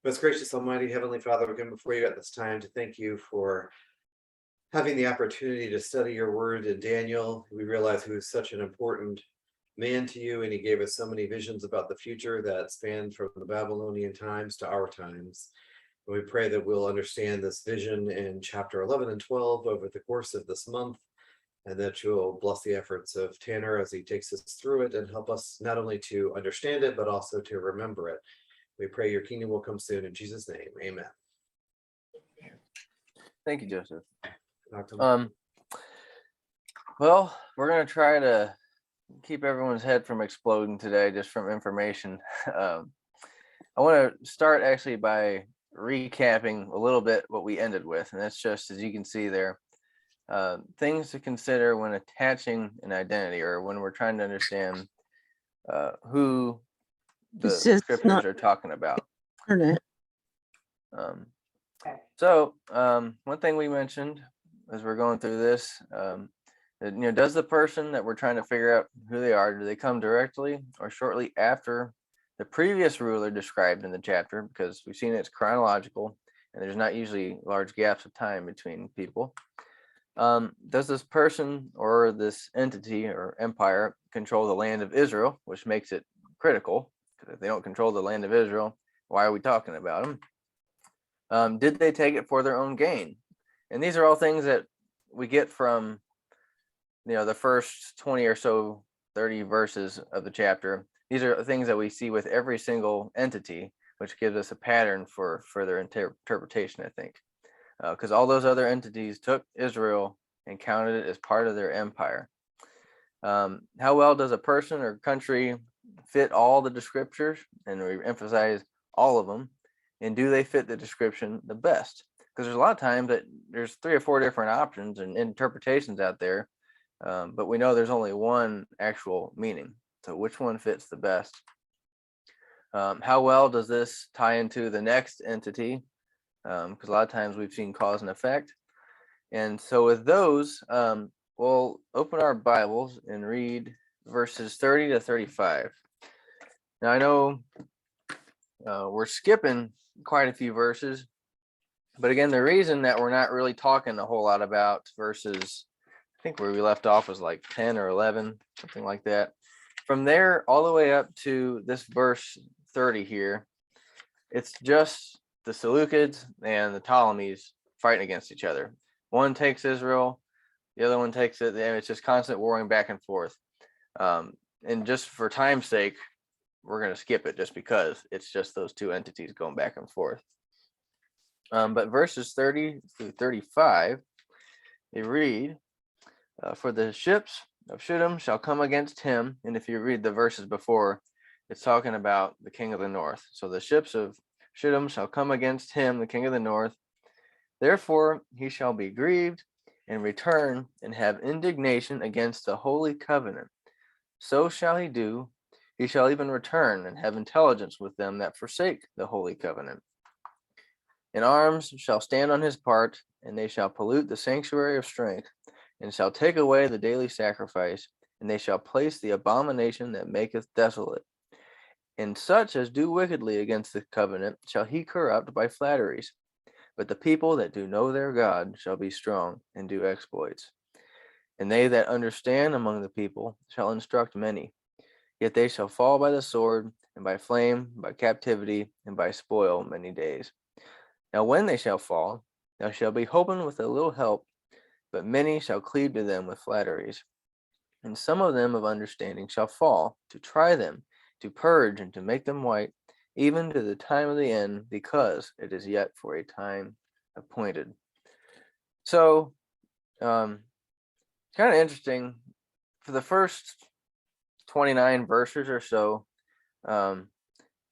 Most gracious, Almighty Heavenly Father, we come before you at this time to thank you for having the opportunity to study your word in Daniel. We realize he was such an important man to you, and he gave us so many visions about the future that spanned from the Babylonian times to our times. And we pray that we'll understand this vision in chapter 11 and 12 over the course of this month, and that you'll bless the efforts of Tanner as he takes us through it and help us not only to understand it, but also to remember it. We pray your kingdom will come soon. In Jesus' name, amen. Thank you, Joseph. Dr. Well, we're going to try to keep everyone's head from exploding today, just from information. I want to start actually by recapping a little bit what we ended with, and that's just, as you can see there, things to consider when attaching an identity, or when we're trying to understand who the scriptures are talking about. One thing we mentioned as we're going through this, that, does the person that we're trying to figure out who they are, do they come directly or shortly after the previous ruler described in the chapter? Because we've seen it's chronological and there's not usually large gaps of time between people. Does this person or this entity or empire control the land of Israel, which makes it critical? Because if they don't control the land of Israel, why are we talking about them? Did they take it for their own gain? And these are all things that we get from, the first 20 or so, 30 verses of the chapter. These are things that we see with every single entity, which gives us a pattern for further interpretation, I think. Because all those other entities took Israel and counted it as part of their empire. How well does a person or country fit all the scriptures? And we emphasize all of them. And do they fit the description the best? Because there's a lot of times that there's 3 or 4 different options and interpretations out there, but we know there's only one actual meaning. So which one fits the best? How well does this tie into the next entity? Because a lot of times we've seen cause and effect. And so with those, we'll open our Bibles and read verses 30 to 35. Now I know we're skipping quite a few verses, but again, the reason that we're not really talking a whole lot about verses, I think where we left off was like 10 or 11, something like that. From there all the way up to this verse 30 here, it's just the Seleucids and the Ptolemies fighting against each other. One takes Israel, the other one takes it, and it's just constant warring back and forth. And just for time's sake, we're going to skip it just because it's just those 2 entities going back and forth. But verses 30 through 35, they read, for the ships of Shittim shall come against him. And if you read the verses before, it's talking about the king of the north. So the ships of Shittim shall come against him, the king of the north. Therefore he shall be grieved and return and have indignation against the holy covenant. So shall he do. He shall even return and have intelligence with them that forsake the holy covenant. And arms shall stand on his part, and they shall pollute the sanctuary of strength, and shall take away the daily sacrifice, and they shall place the abomination that maketh desolate. And such as do wickedly against the covenant shall he corrupt by flatteries. But the people that do know their God shall be strong and do exploits. And they that understand among the people shall instruct many. Yet they shall fall by the sword, and by flame, by captivity, and by spoil many days. Now when they shall fall, there shall be hoping with a little help, but many shall cleave to them with flatteries. And some of them of understanding shall fall, to try them, to purge and to make them white, even to the time of the end, because it is yet for a time appointed. So, kind of interesting. For the first 29 verses or so,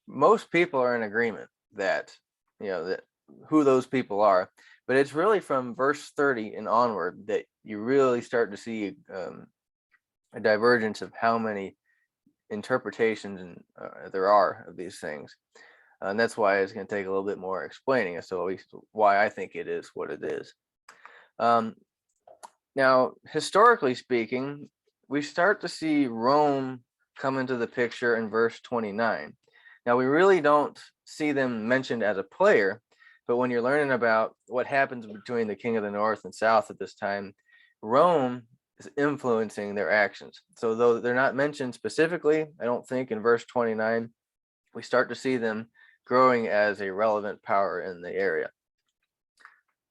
most people are in agreement that, that who those people are. But it's really from verse 30 and onward that you really start to see a divergence of how many interpretations there are of these things. And that's why it's going to take a little bit more explaining as to why I think it is what it is. Now, historically speaking, we start to see Rome come into the picture in verse 29. Now, we really don't see them mentioned as a player, but when you're learning about what happens between the king of the north and south at this time, Rome is influencing their actions. So though they're not mentioned specifically, I don't think in verse 29, we start to see them growing as a relevant power in the area.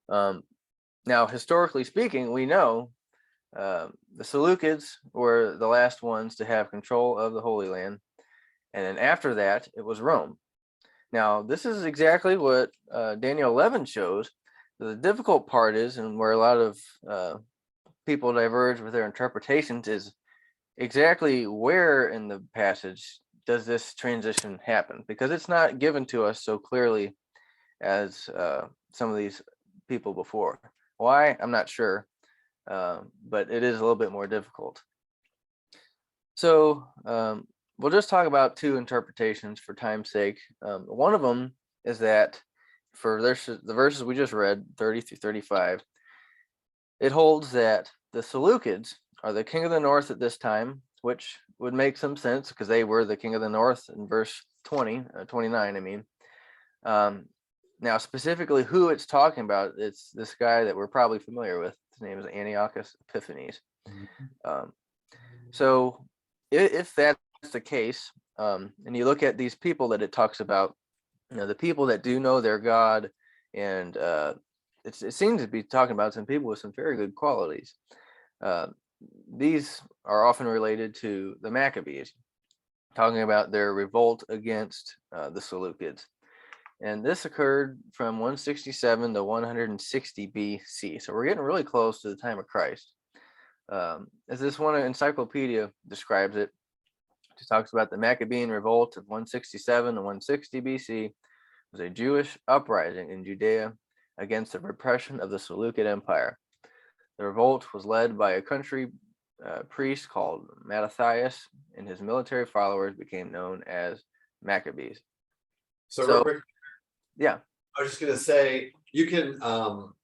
Now, historically speaking, we know the Seleucids were the last ones to have control of the Holy Land. And then after that, it was Rome. Now, this is exactly what Daniel 11 shows. The difficult part is, and where a lot of people diverge with their interpretations, is exactly where in the passage does this transition happen? Because it's not given to us so clearly as some of these people before. Why? I'm not sure, but it is a little bit more difficult. So we'll just talk about two interpretations for time's sake. One of them is that for the verses we just read, 30 through 35, it holds that the Seleucids are the king of the north at this time, which would make some sense because they were the king of the north in verse 29, I mean. Now, specifically who it's talking about, it's this guy that we're probably familiar with. His name is Antiochus Epiphanies. So if that's the case, and you look at these people that it talks about, the people that do know their God, and it seems to be talking about some people with some very good qualities. These are often related to the Maccabees, talking about their revolt against the Seleucids. And this occurred from 167 to 160 BC. So we're getting really close to the time of Christ. As this one encyclopedia describes it, it talks about the Maccabean Revolt of 167 to 160 BC was a Jewish uprising in Judea against the repression of the Seleucid Empire. The revolt was led by a country priest called Mattathias, and his military followers became known as Maccabees. So real quick, yeah, I was just going to say, you can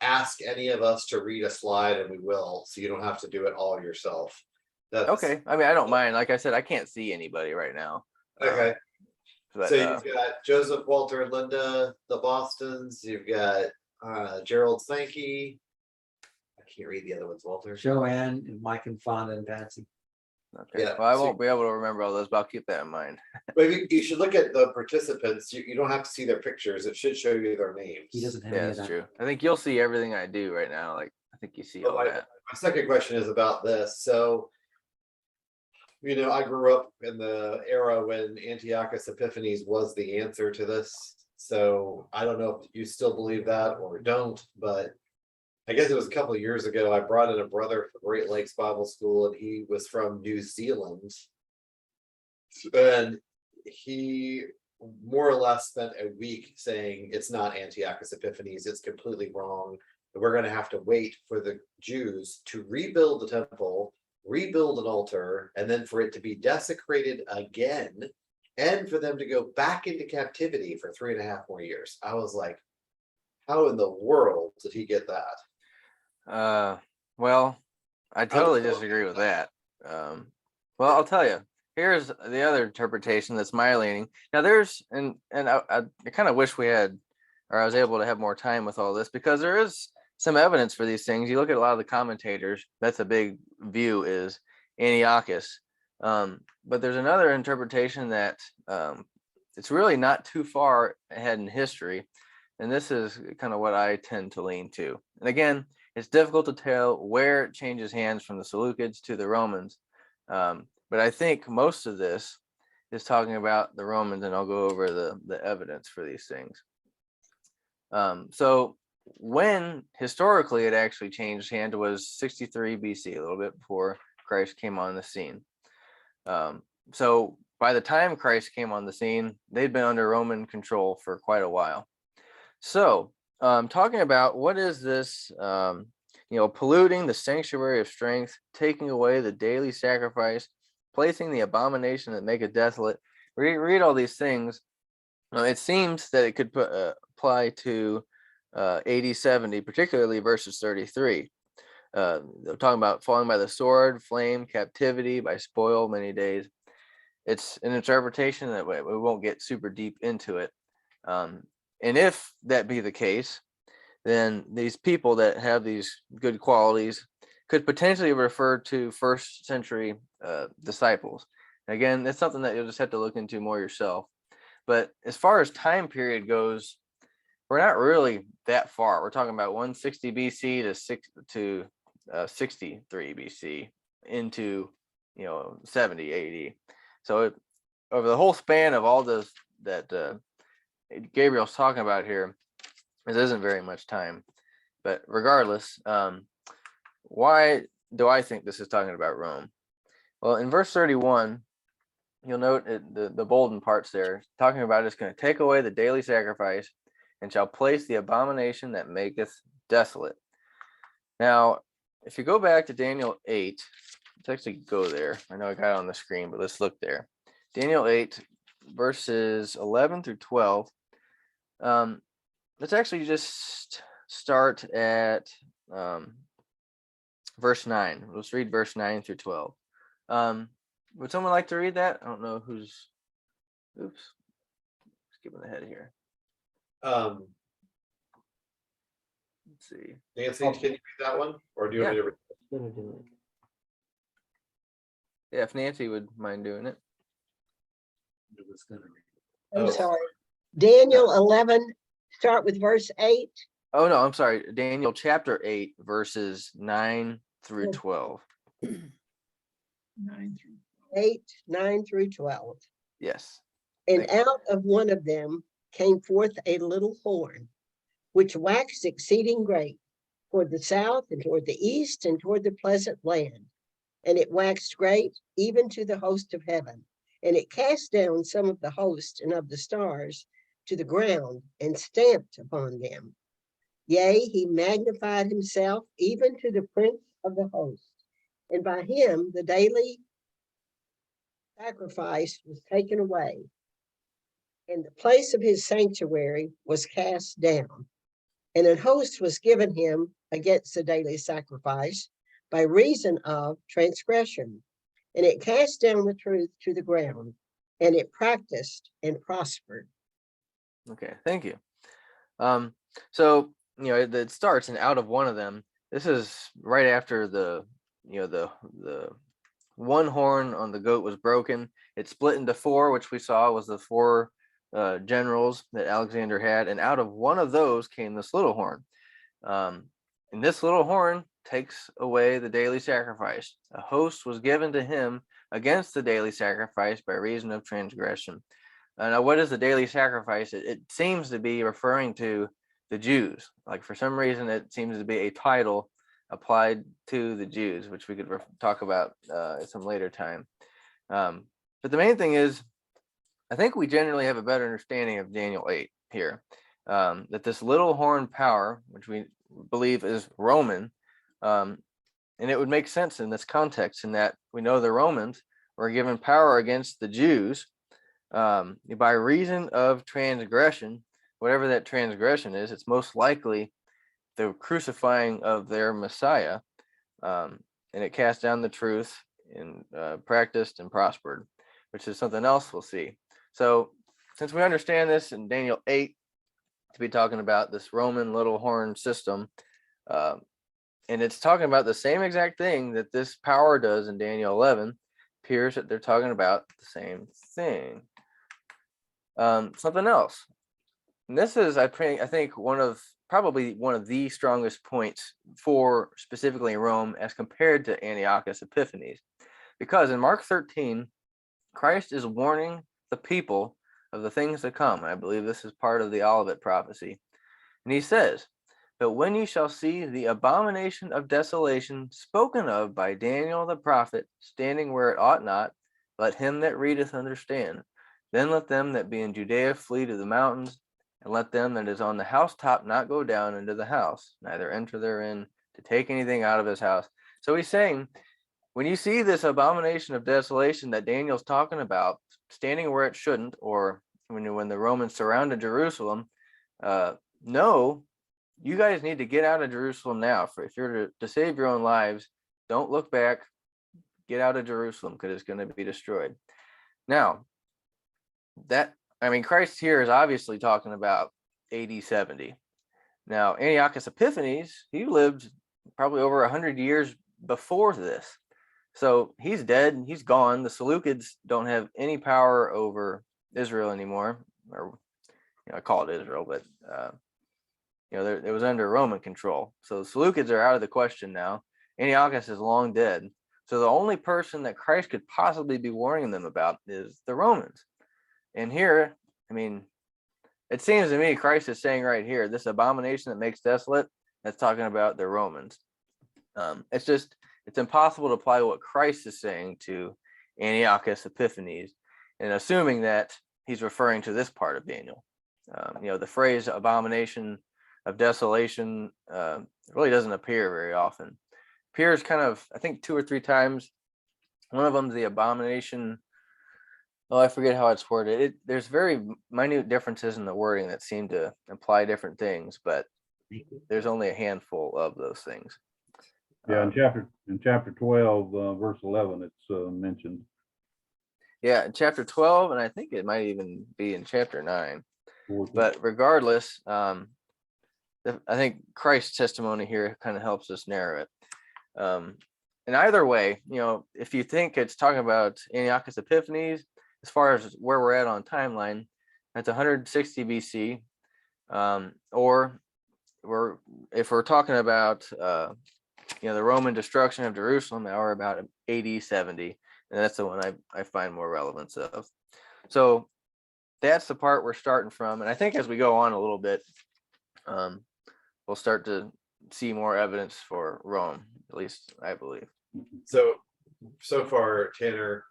ask any of us to read a slide and we will, so you don't have to do it all yourself. That's okay. I mean, I don't mind. Like I said, I can't see anybody right now. okay. But, So you've got Joseph, Walter, and Linda, the Bostons. You've got Gerald Sankey. I can't read the other ones, Walter. Joanne and Mike and Fonda and Patsy. okay. Yeah, Well, I so- won't be able to remember all those, but I'll keep that in mind. Maybe you should look at the participants. You don't have to see their pictures. It should show you their names. He doesn't have Yeah, any of that's that. true. I think you'll see everything I do right now. Like, I think you see But all my that. second question is about this. So, I grew up in the era when Antiochus Epiphanies was the answer to this. So I don't know if you still believe that or don't, but I guess it was a couple of years ago. I brought in a brother from Great Lakes Bible School, and he was from New Zealand. And he more or less spent a week saying it's not Antiochus Epiphanes, it's completely wrong. We're going to have to wait for the Jews to rebuild the temple, rebuild an altar, and then for it to be desecrated again, and for them to go back into captivity for 3.5 more years. I was like, how in the world did he get that? Well, I totally disagree with that. Well, I'll tell you. Here's the other interpretation that's my leaning. Now, there's and I kind of wish we had, or I was able to have more time with all this, because there is some evidence for these things. You look at a lot of the commentators. That's a big view, is Antiochus. But there's another interpretation that it's really not too far ahead in history, and this is kind of what I tend to lean to. And again, it's difficult to tell where it changes hands from the Seleucids to the Romans. But I think most of this is talking about the Romans, and I'll go over the evidence for these things. So when historically it actually changed hand was 63 BC, a little bit before Christ came on the scene. So by the time Christ came on the scene, they'd been under Roman control for quite a while. So talking about what is this, polluting the sanctuary of strength, taking away the daily sacrifice, placing the abomination that make it desolate. Read all these things. It seems that it could apply to AD 70, particularly verses 33. They're talking about falling by the sword, flame, captivity, by spoil, many days. it's an interpretation that we won't get super deep into it. And if that be the case, then these people that have these good qualities could potentially refer to first century disciples. Again, that's something that you'll just have to look into more yourself. But as far as time period goes, we're not really that far. We're talking about 160 BC to 63 BC into 70 AD. So over the whole span of all this that Gabriel's talking about here, it isn't very much time. But regardless, why do I think this is talking about Rome? Well, in verse 31, you'll note the bolden parts there, talking about it's going to take away the daily sacrifice and shall place the abomination that maketh desolate. Now, if you go back to Daniel 8, let's actually go there. I know I got it on the screen, but let's look there. Daniel 8, verses 11 through 12. Let's actually just start at verse 9. Let's read verse 9 through 12. Would someone like to read that? I don't know who's. Oops. Skipping ahead here. Let's see. Nancy, can you read that one? Or do you want me to read it? Yeah, if Nancy would mind doing it. I'm sorry. Daniel 11, start with verse 8. Oh, no, I'm sorry. Daniel chapter 8, verses 9 through 12. 8, 9 through 12. Yes. And out of one of them came forth a little horn, which waxed exceeding great, toward the south and toward the east and toward the pleasant land. And it waxed great even to the host of heaven. And it cast down some of the host and of the stars to the ground and stamped upon them. Yea, he magnified himself even to the prince of the host. And by him the daily sacrifice was taken away, and the place of his sanctuary was cast down. And an host was given him against the daily sacrifice by reason of transgression. And it cast down the truth to the ground, and it practiced and prospered. Okay, thank you. So it starts, and out of one of them, this is right after the one horn on the goat was broken. It split into four, which we saw was the four generals that Alexander had, and out of one of those came this little horn. And this little horn takes away the daily sacrifice. A host was given to him against the daily sacrifice by reason of transgression. Now, what is the daily sacrifice? It seems to be referring to the Jews. Like, for some reason, it seems to be a title applied to the Jews, which we could talk about at some later time. But the main thing is, I think we generally have a better understanding of Daniel 8 here, that this little horn power, which we believe is Roman, and it would make sense in this context, in that we know the Romans were given power against the Jews by reason of transgression. Whatever that transgression is, it's most likely the crucifying of their Messiah, and it cast down the truth and practiced and prospered, which is something else we'll see. So since we understand this in Daniel 8 to be talking about this Roman little horn system, and it's talking about the same exact thing that this power does in Daniel 11, appears that they're talking about the same thing. Something else. And this is, I think, probably one of the strongest points for specifically Rome as compared to Antiochus Epiphanies. Because in Mark 13, Christ is warning the people of the things to come. And I believe this is part of the Olivet prophecy. And he says, "But when ye shall see the abomination of desolation spoken of by Daniel the prophet, standing where it ought not, let him that readeth understand. Then let them that be in Judea flee to the mountains, and let them that is on the housetop not go down into the house, neither enter therein to take anything out of his house." So he's saying, when you see this abomination of desolation that Daniel's talking about, standing where it shouldn't, or when the Romans surrounded Jerusalem, no, you guys need to get out of Jerusalem now. If you're to save your own lives, don't look back, get out of Jerusalem, because it's going to be destroyed. Now, Christ here is obviously talking about AD 70. Now, Antiochus Epiphanes, he lived probably over 100 years before this. So he's dead, he's gone. The Seleucids don't have any power over Israel anymore, or I call it Israel, but it was under Roman control. So the Seleucids are out of the question now. Antiochus is long dead. So the only person that Christ could possibly be warning them about is the Romans. And here, it seems to me Christ is saying right here, this abomination that makes desolate, that's talking about the Romans. It's impossible to apply what Christ is saying to Antiochus Epiphanes, and assuming that he's referring to this part of Daniel. The phrase abomination of desolation really doesn't appear very often. Appears kind of, I think, 2 or 3 times. One of them is the abomination. Oh, I forget how it's worded. There's very minute differences in the wording that seem to imply different things, but there's only a handful of those things. Yeah, in chapter 12, verse 11, it's mentioned. Yeah, in chapter 12, and I think it might even be in chapter 9. But regardless, I think Christ's testimony here kind of helps us narrow it. And either way, if you think it's talking about Antiochus Epiphanes, as far as where we're at on timeline, that's 160 BC. Or if we're talking about the Roman destruction of Jerusalem, now we're about AD 70, and that's the one I find more relevance of. So that's the part we're starting from, and I think as we go on a little bit, we'll start to see more evidence for Rome, at least I believe. So far, Tanner,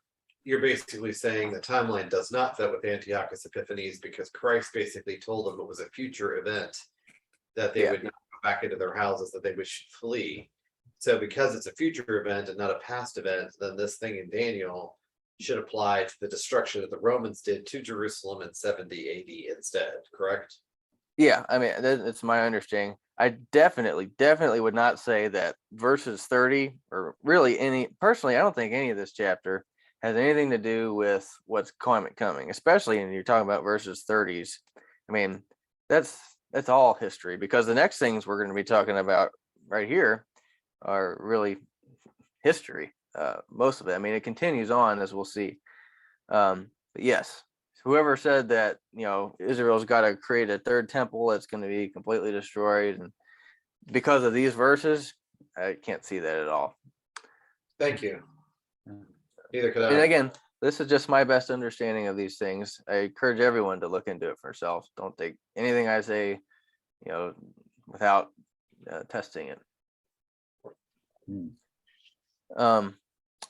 you're basically saying the timeline does not fit with Antiochus Epiphanes because Christ basically told them it was a future event that they would not go back into their houses, that they would flee. So because it's a future event and not a past event, then this thing in Daniel should apply to the destruction that the Romans did to Jerusalem in 70 AD instead, correct? Yeah, it's my understanding. I definitely would not say that verses 30 or really personally, I don't think any of this chapter has anything to do with what's coming, especially when you're talking about verses 30s. That's all history, because the next things we're going to be talking about right here are really history. Most of it. It continues on, as we'll see. But yes, whoever said that, Israel's got to create a third temple that's going to be completely destroyed, and because of these verses, I can't see that at all. Thank you. Neither could I. And again, this is just my best understanding of these things. I encourage everyone to look into it for yourself. Don't take anything I say, without testing it.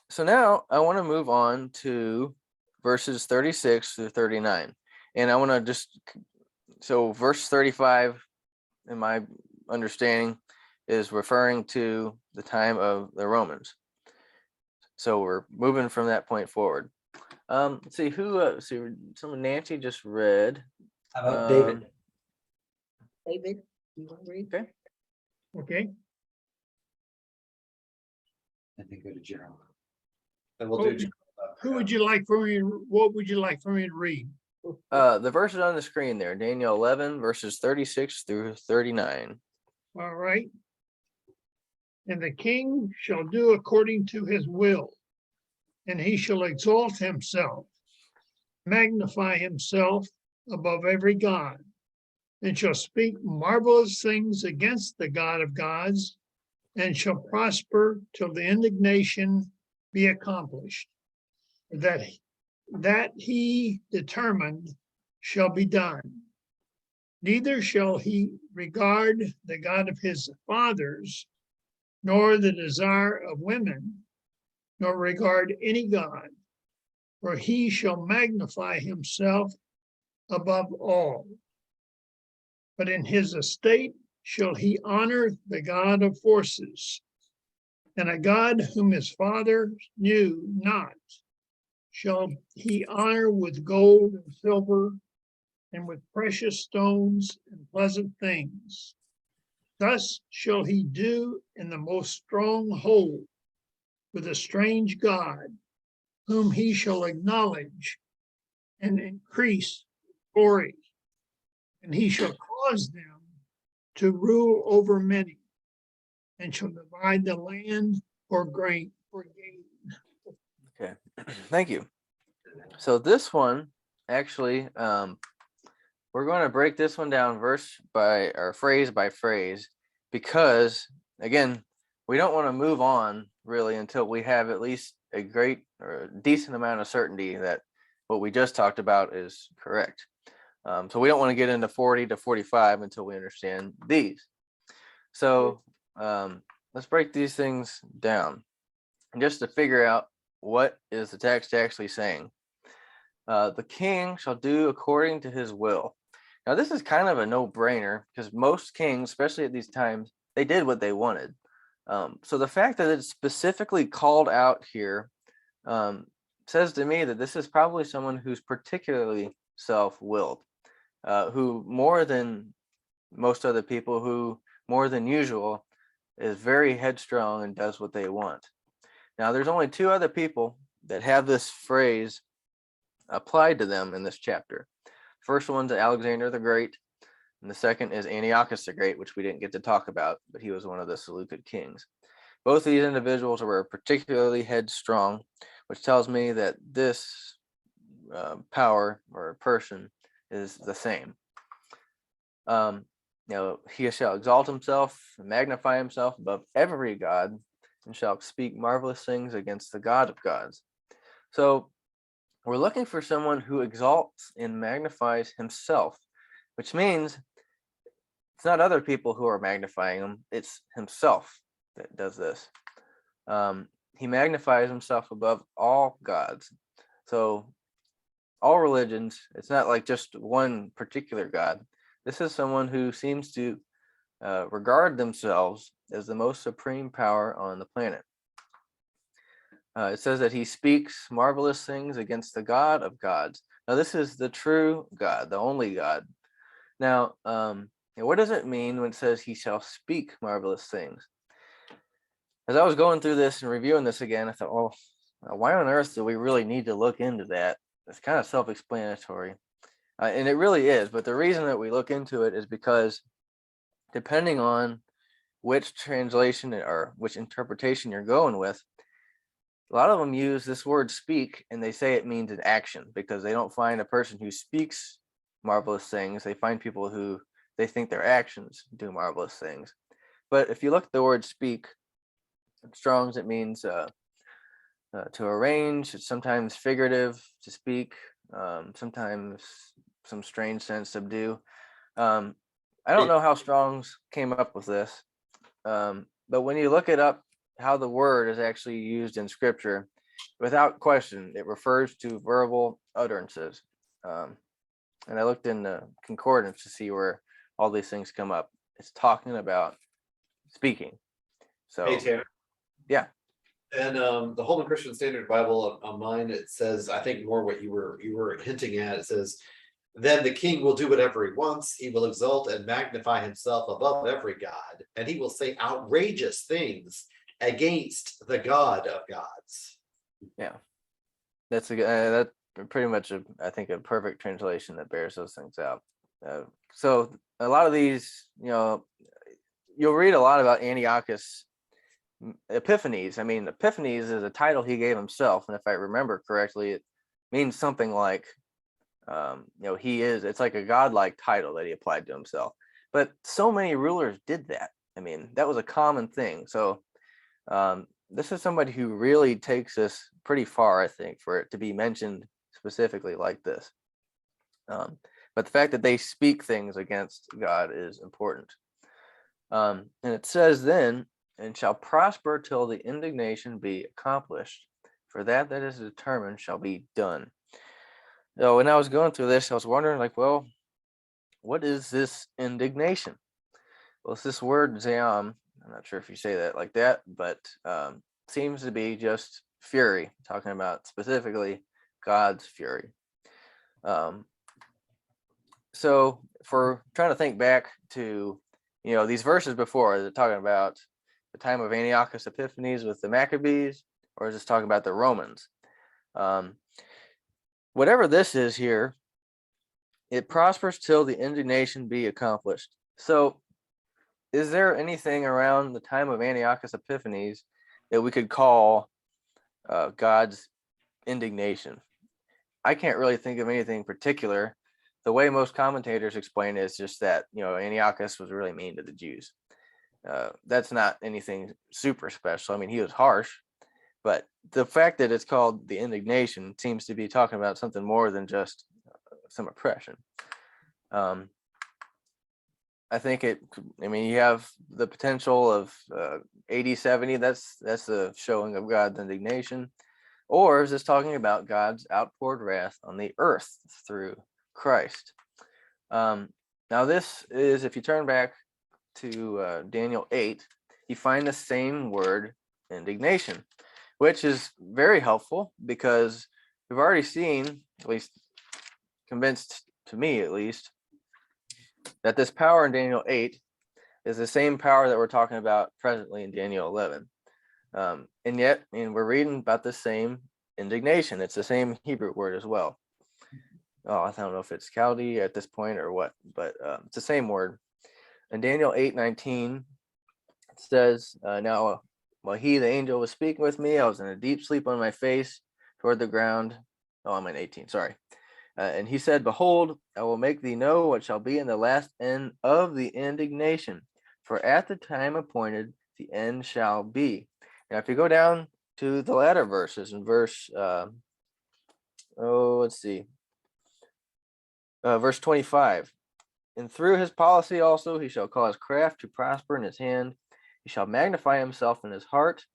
So now I want to move on to verses 36 through 39. And I want to verse 35, in my understanding, is referring to the time of the Romans. So we're moving from that point forward. Let's see someone Nancy just read. How about David? David, you want to read? Okay. Okay, And then go to Gerald. And we'll do. what would you like for me to read? The verses on the screen there, Daniel 11, verses 36 through 39. All right. And the king shall do according to his will, and he shall exalt himself, magnify himself above every god, and shall speak marvelous things against the God of gods, and shall prosper till the indignation be accomplished. That he determined shall be done. Neither shall he regard the God of his fathers, nor the desire of women, nor regard any God, for he shall magnify himself above all. But in his estate shall he honor the God of forces, and a God whom his fathers knew not shall he honor with gold and silver, and with precious stones and pleasant things. Thus shall he do in the most strong hold with a strange God, whom he shall acknowledge and increase glory. And he shall cause them to rule over many, and shall divide the land for gain. Okay, thank you. So this one, actually, we're going to break this one down verse by, or phrase by phrase, because again, we don't want to move on really until we have at least a great or a decent amount of certainty that what we just talked about is correct. So we don't want to get into 40 to 45 until we understand these. So let's break these things down, and just to figure out what is the text actually saying. The king shall do according to his will. Now, this is kind of a no-brainer because most kings, especially at these times, they did what they wanted. So the fact that it's specifically called out here says to me that this is probably someone who's particularly self-willed, who more than most other people, who more than usual is very headstrong and does what they want. Now, there's only two other people that have this phrase applied to them in this chapter. First one's Alexander the Great, and the second is Antiochus the Great, which we didn't get to talk about, but he was one of the Seleucid kings. Both of these individuals were particularly headstrong, which tells me that this power or person is the same. He shall exalt himself and magnify himself above every god, and shall speak marvelous things against the God of gods. So we're looking for someone who exalts and magnifies himself, which means it's not other people who are magnifying him, it's himself that does this. He magnifies himself above all gods. So all religions, it's not like just one particular god. This is someone who seems to regard themselves as the most supreme power on the planet. It says that he speaks marvelous things against the God of gods. Now, this is the true God, the only God. Now, what does it mean when it says he shall speak marvelous things? As I was going through this and reviewing this again, I thought, well, why on earth do we really need to look into that? It's kind of self-explanatory. And it really is. But the reason that we look into it is because depending on which translation or which interpretation you're going with, a lot of them use this word speak and they say it means an action, because they don't find a person who speaks marvelous things. They find people who they think their actions do marvelous things. But if you look at the word speak, in Strong's, it means to arrange. It's sometimes figurative, to speak, sometimes some strange sense, subdue. I don't know how Strong's came up with this, but when you look it up, how the word is actually used in scripture, without question, it refers to verbal utterances. And I looked in the concordance to see where all these things come up. It's talking about speaking. So, Hey, Tanner. yeah. And the Holman Christian Standard Bible on mine, it says, I think more what you were hinting at. It says, then the king will do whatever he wants. He will exalt and magnify himself above every god, and he will say outrageous things against the God of gods. Yeah, that's that pretty much I think a perfect translation that bears those things out. So a lot of these, you'll read a lot about Antiochus Epiphanies. I mean, Epiphanies is a title he gave himself, and if I remember correctly, it means something like, it's like a godlike title that he applied to himself. But so many rulers did that. I mean, that was a common thing. So this is somebody who really takes this pretty far, I think, for it to be mentioned specifically like this. But the fact that they speak things against God is important. And it says then, and shall prosper till the indignation be accomplished, for that is determined shall be done. So when I was going through this, I was wondering, well, what is this indignation? Well, it's this word zeam. I'm not sure if you say that like that, but seems to be just fury, talking about specifically God's fury. So if we're trying to think back to, these verses before, is it talking about the time of Antiochus Epiphanies with the Maccabees, or is this talking about the Romans? whatever this is here, it prospers till the indignation be accomplished. So is there anything around the time of Antiochus Epiphanes that we could call God's indignation? I can't really think of anything particular. The way most commentators explain it is just that, Antiochus was really mean to the Jews. That's not anything super special. I mean, he was harsh, but the fact that it's called the indignation seems to be talking about something more than just some oppression. I think you have the potential of AD 70. That's the showing of God's indignation. Or is this talking about God's outpoured wrath on the earth through Christ? Now this is, if you turn back to Daniel 8, you find the same word, indignation, which is very helpful because we've already seen, at least convinced to me at least, that this power in Daniel 8 is the same power that we're talking about presently in Daniel 11. And yet, we're reading about the same indignation. It's the same Hebrew word as well. I don't know if it's Chaldee at this point or what, but it's the same word. In Daniel 8:19, it says, now, while he, the angel, was speaking with me, I was in a deep sleep on my face toward the ground. I'm in 18, sorry. And he said, behold, I will make thee know what shall be in the last end of the indignation. For at the time appointed, the end shall be. Now, if you go down to the latter verses, in verse, verse 25. And through his policy also, he shall cause craft to prosper in his hand. He shall magnify himself in his heart.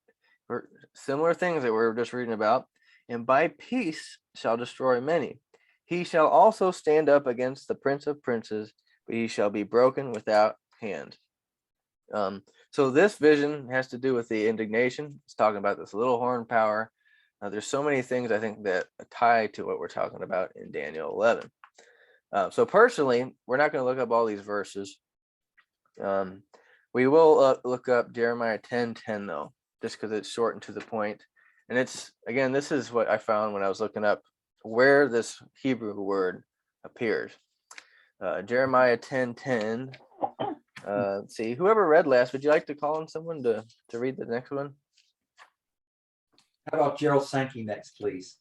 For similar things that we were just reading about. And by peace shall destroy many. He shall also stand up against the prince of princes, but he shall be broken without hand. So this vision has to do with the indignation. It's talking about this little horn power. There's so many things I think that tie to what we're talking about in Daniel 11. So personally, we're not going to look up all these verses. We will look up Jeremiah 10:10 though, just because it's short and to the point. And it's, again, this is what I found when I was looking up where this Hebrew word appears. Jeremiah 10:10. Let's see, whoever read last, would you like to call on someone to read the next one? How about Gerald Sankey next, please?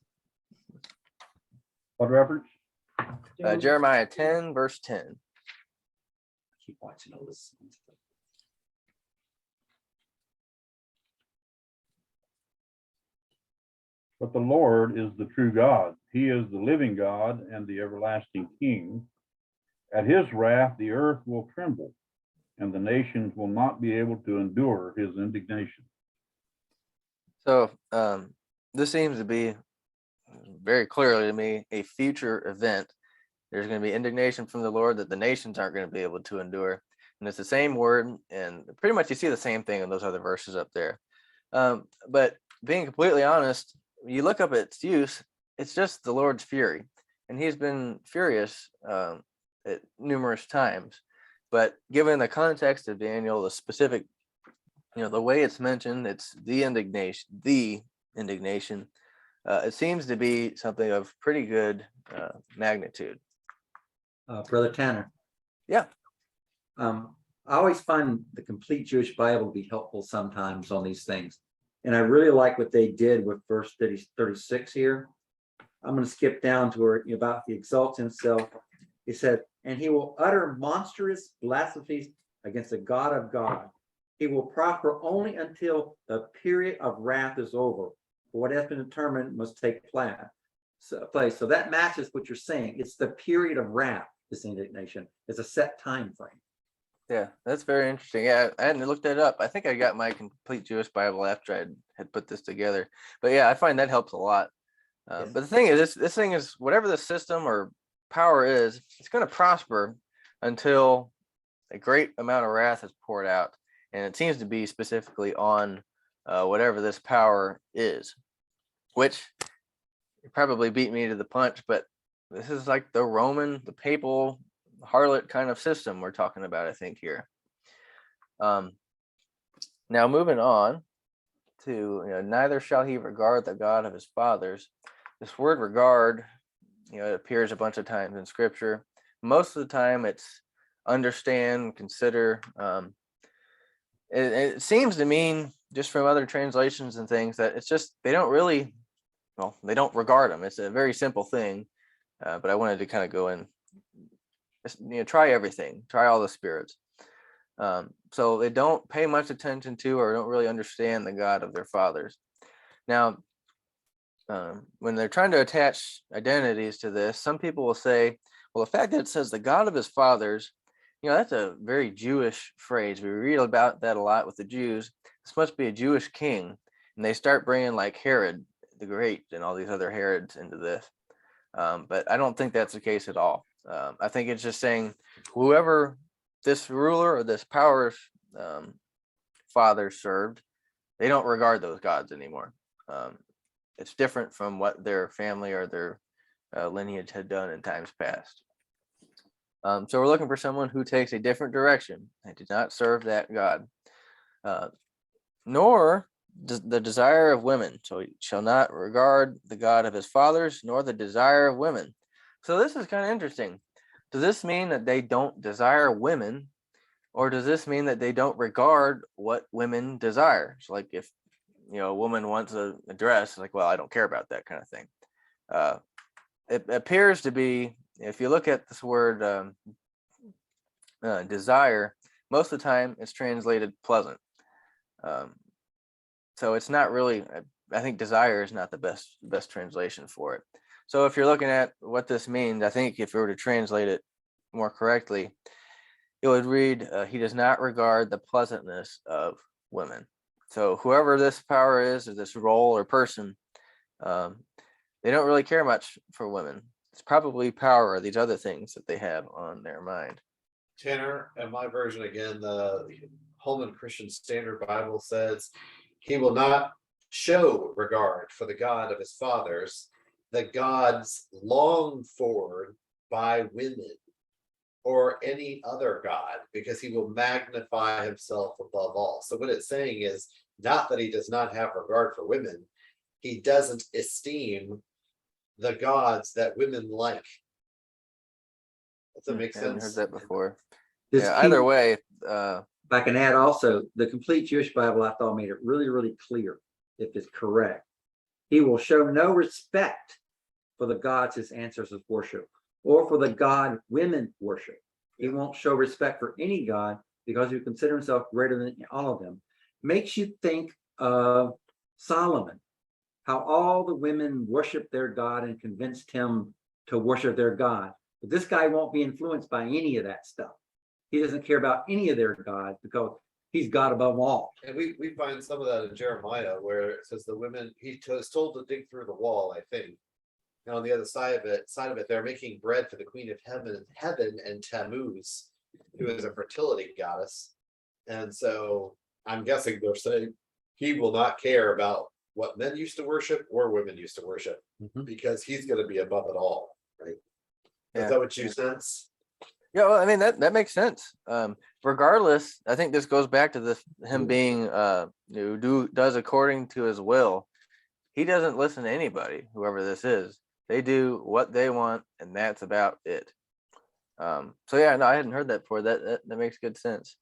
What reference? Jeremiah 10, verse 10. Keep watching all this. But the Lord is the true God. He is the living God and the everlasting King. At his wrath, the earth will tremble, and the nations will not be able to endure his indignation. So this seems to be very clearly to me a future event. There's going to be indignation from the Lord that the nations aren't going to be able to endure. And it's the same word, and pretty much you see the same thing in those other verses up there. But being completely honest, you look up its use, it's just the Lord's fury. And he's been furious at numerous times. But given the context of Daniel, the specific, the way it's mentioned, it's the indignation. It seems to be something of pretty good magnitude. Brother Tanner. Yeah. I always find the complete Jewish Bible to be helpful sometimes on these things. And I really like what they did with verse 36 here. I'm going to skip down to where about he exalts himself. He said, and he will utter monstrous blasphemies against the God of God. He will prosper only until the period of wrath is over. For what has been determined must take place. So that matches what you're saying. It's the period of wrath, this indignation. It's a set time frame. Yeah, that's very interesting. Yeah, I hadn't looked that up. I think I got my complete Jewish Bible after I had put this together. But yeah, I find that helps a lot. But the thing is, this thing is, whatever the system or power is, it's going to prosper until a great amount of wrath is poured out. And it seems to be specifically on whatever this power is, which probably beat me to the punch. But this is like the papal harlot kind of system we're talking about, I think, here. Now moving on to neither shall he regard the God of his fathers. This word regard it appears a bunch of times in scripture. Most of the time it's understand, consider. It seems to mean, just from other translations and things, that it's just they don't really, well, they don't regard them. It's a very simple thing, but I wanted to kind of go in, try everything, try all the spirits. So they don't pay much attention to or don't really understand the God of their fathers. Now, when they're trying to attach identities to this, some people will say, well, the fact that it says the God of his fathers, that's a very Jewish phrase. We read about that a lot with the Jews. This must be a Jewish king. And they start bringing like Herod the Great and all these other Herods into this. But I don't think that's the case at all. I think it's just saying whoever this ruler or this power's father served, they don't regard those gods anymore. It's different from what their family or their lineage had done in times past. So we're looking for someone who takes a different direction and did not serve that God, nor the desire of women. So he shall not regard the God of his fathers, nor the desire of women. So this is kind of interesting. Does this mean that they don't desire women, or does this mean that they don't regard what women desire? So like if, a woman wants a dress, like, well, I don't care about that kind of thing. It appears to be, if you look at this word desire, most of the time it's translated pleasant. So it's not really, I think desire is not the best translation for it. So if you're looking at what this means, I think if we were to translate it more correctly, it would read, he does not regard the pleasantness of women. So whoever this power is, or this role or person, they don't really care much for women. It's probably power or these other things that they have on their mind. Tanner, in my version again, the Holman Christian Standard Bible says, he will not show regard for the God of his fathers, the gods longed for by women, or any other God, because he will magnify himself above all. So what it's saying is not that he does not have regard for women, he doesn't esteem the gods that women like. Does that make I haven't sense? heard that before. This Yeah, key- either way, If I can add also, the complete Jewish Bible, I thought made it really, really clear, if it's correct. He will show no respect for the gods his ancestors worship, or for the God women worship. He won't show respect for any God because he considers himself greater than all of them. Makes you think of Solomon, how all the women worshiped their God and convinced him to worship their God. But this guy won't be influenced by any of that stuff. He doesn't care about any of their gods because he's God above all. And we find some of that in Jeremiah, where it says the women, he was told to dig through the wall, I think. And on the other side of it, they're making bread for the queen of heaven and Tammuz, who is a fertility goddess. And so I'm guessing they're saying he will not care about what men used to worship or women used to worship, because he's going to be above it all, right? Yeah. Is that what you sense? Yeah, well, I mean that makes sense. Regardless, I think this goes back to him being does according to his will. He doesn't listen to anybody, whoever this is. They do what they want, and that's about it. So yeah, no, I hadn't heard that before. That makes good sense.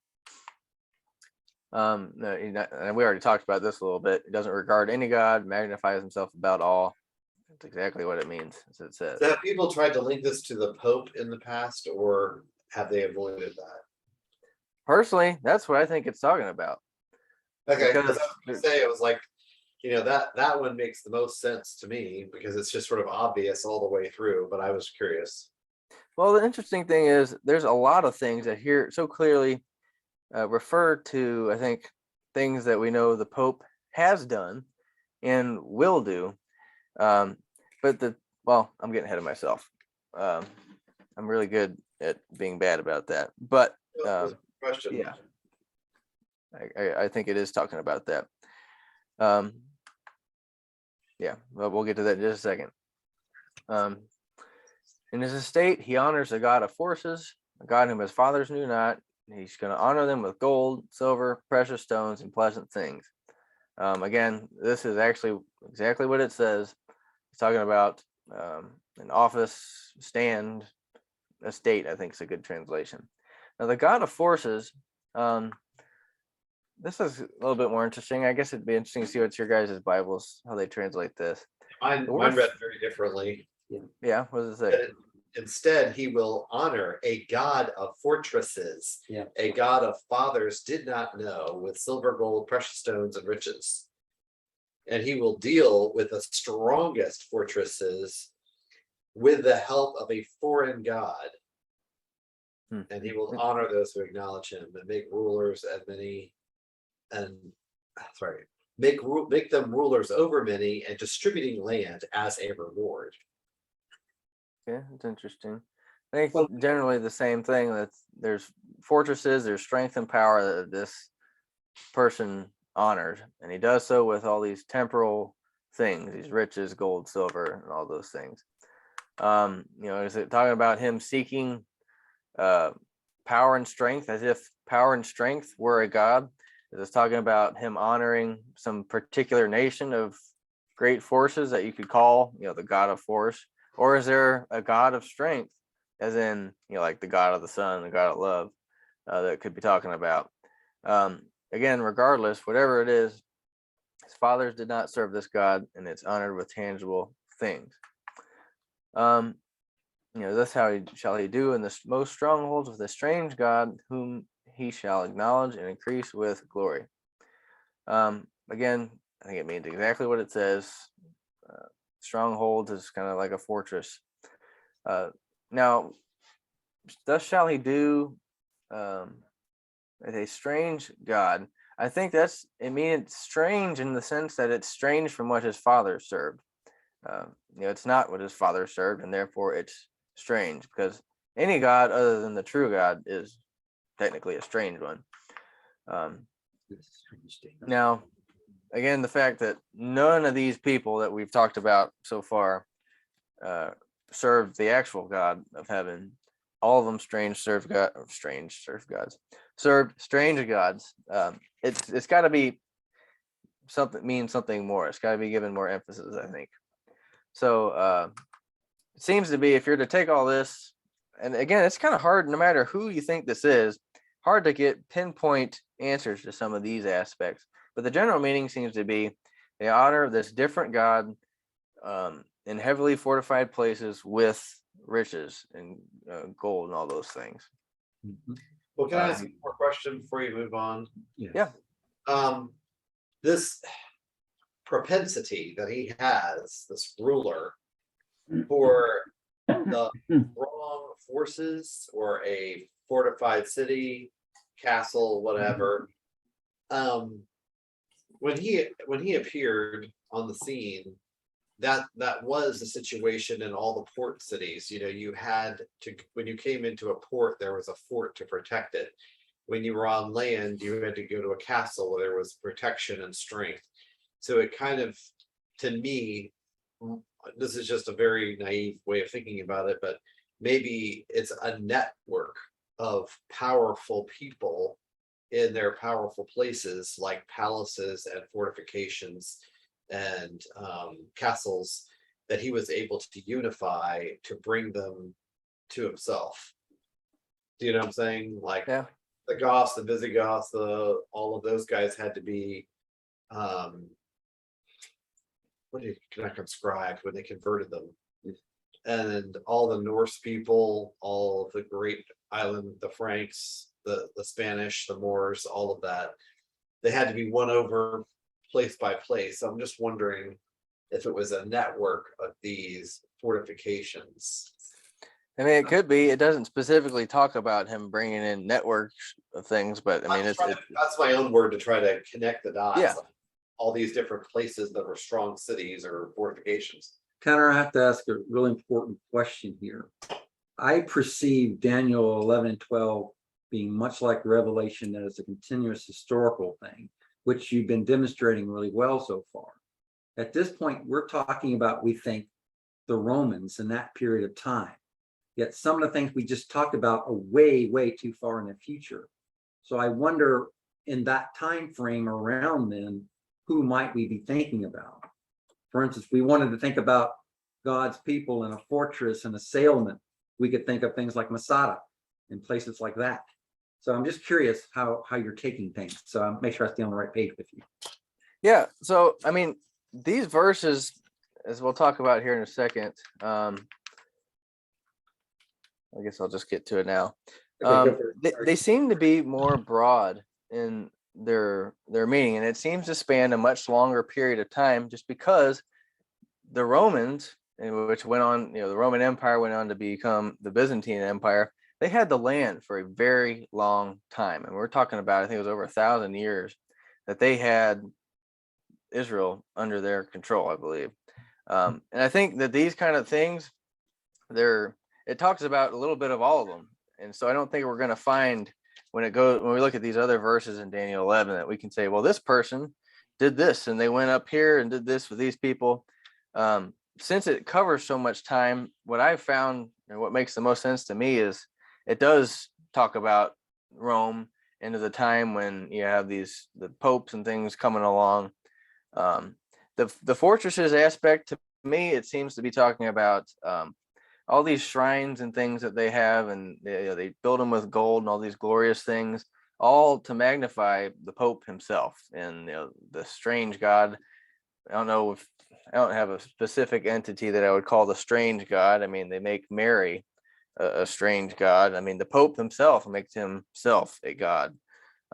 No, and we already talked about this a little bit. He doesn't regard any God, magnifies himself about all. That's exactly what it means, as it says. Have people tried to link this to the Pope in the past, or have they avoided that? Personally, that's what I think it's talking about. Okay, Because because I was going to say, it was like, that one makes the most sense to me, because it's just sort of obvious all the way through, but I was curious. Well, the interesting thing is there's a lot of things that here so clearly refer to, I think, things that we know the Pope has done and will do. But I'm getting ahead of myself. I'm really good at being bad about that. But Question. yeah, I think it is talking about that. Yeah, well, we'll get to that in just a second. In his estate, he honors the God of forces, a God whom his fathers knew not. He's going to honor them with gold, silver, precious stones, and pleasant things. Again, this is actually exactly what it says. It's talking about an office, stand, estate, I think is a good translation. Now, the God of forces, this is a little bit more interesting. I guess it'd be interesting to see what's your guys' Bibles, how they translate this. Mine read very differently. Yeah, what does it say? That instead, he will honor a God of fortresses, Yeah. a God of fathers did not know, with silver, gold, precious stones, and riches. And he will deal with the strongest fortresses with the help of a foreign God. And he will honor those who acknowledge him and make rulers as many, and sorry, make them rulers over many and distributing land as a reward. Okay, it's interesting. I think generally the same thing, that there's fortresses, there's strength and power that this person honors, and he does so with all these temporal things, these riches, gold, silver, and all those things. Is it talking about him seeking power and strength, as if power and strength were a god? Is this talking about him honoring some particular nation of great forces that you could call, the god of force? Or is there a God of strength, as in, like the God of the sun, the God of love, that could be talking about? Again, regardless, whatever it is, his fathers did not serve this God, and it's honored with tangible things. That's how shall he do in the most strongholds with a strange God, whom he shall acknowledge and increase with glory. Again, I think it means exactly what it says. Strongholds is kind of like a fortress. Now, thus shall he do as a strange God. I think it's strange in the sense that it's strange from what his father served. It's not what his father served, and therefore it's strange, because any God other than the true God is technically a strange one. Now, again, the fact that none of these people that we've talked about so far served the actual God of heaven. All of them served strange gods. It's got to be something more. It's got to be given more emphasis, I think. So it seems to be, if you're to take all this, and again, it's kind of hard, no matter who you think this is, hard to get pinpoint answers to some of these aspects. But the general meaning seems to be they honor this different God in heavily fortified places with riches and gold and all those things. Well, can I ask one more question before you move on? Yeah. This propensity that he has, this ruler, for the wrong forces or a fortified city, castle, whatever. When he appeared on the scene, that was the situation in all the port cities. You had to, when you came into a port, there was a fort to protect it. When you were on land, you had to go to a castle where there was protection and strength. So it kind of, to me, this is just a very naive way of thinking about it, but maybe it's a network of powerful people in their powerful places, like palaces and fortifications and castles, that he was able to unify to bring them to himself. Do you know what I'm saying? Like, yeah. The Goths, the Visigoths, all of those guys had to be what do you conscribed when they converted them, and all the Norse people, all of the great island, the Franks, the Spanish, the Moors, all of that, they had to be won over place by place. So I'm just wondering if it was a network of these fortifications. I mean, it could be. It doesn't specifically talk about him bringing in networks of things, but I mean, that's my own word to try to connect the dots. Yeah. All these different places that were strong cities or fortifications. Connor, I have to ask a really important question here. I perceive Daniel 11 and 12 being much like Revelation, that is a continuous historical thing, which you've been demonstrating really well so far. At this point, we're talking about, we think, the Romans in that period of time. Yet some of the things we just talked about are way, way too far in the future. So I wonder, in that time frame around then, who might we be thinking about? For instance, we wanted to think about God's people in a fortress and assailment, we could think of things like Masada and places like that. So I'm just curious how you're taking things. So I'll make sure I stay on the right page with you. Yeah. So, I mean, these verses, as we'll talk about here in a second, I guess I'll just get to it now. Okay, go for it. They seem to be more broad in their meaning, and it seems to span a much longer period of time, just because the Romans, which went on, the Roman Empire went on to become the Byzantine Empire. They had the land for a very long time, and we're talking about, I think it was over 1,000 years that they had Israel under their control, I believe. And I think that these kind of things, it talks about a little bit of all of them. And so I don't think we're going to find when we look at these other verses in Daniel 11 that we can say, well, this person did this and they went up here and did this with these people. Since it covers so much time, what I've found and what makes the most sense to me is it does talk about Rome into the time when you have the popes and things coming along. The fortresses aspect, to me, it seems to be talking about all these shrines and things that they have, and they build them with gold and all these glorious things, all to magnify the Pope himself and the strange God. I don't have a specific entity that I would call the strange God. I mean, they make Mary a strange God. I mean, the Pope himself makes himself a God.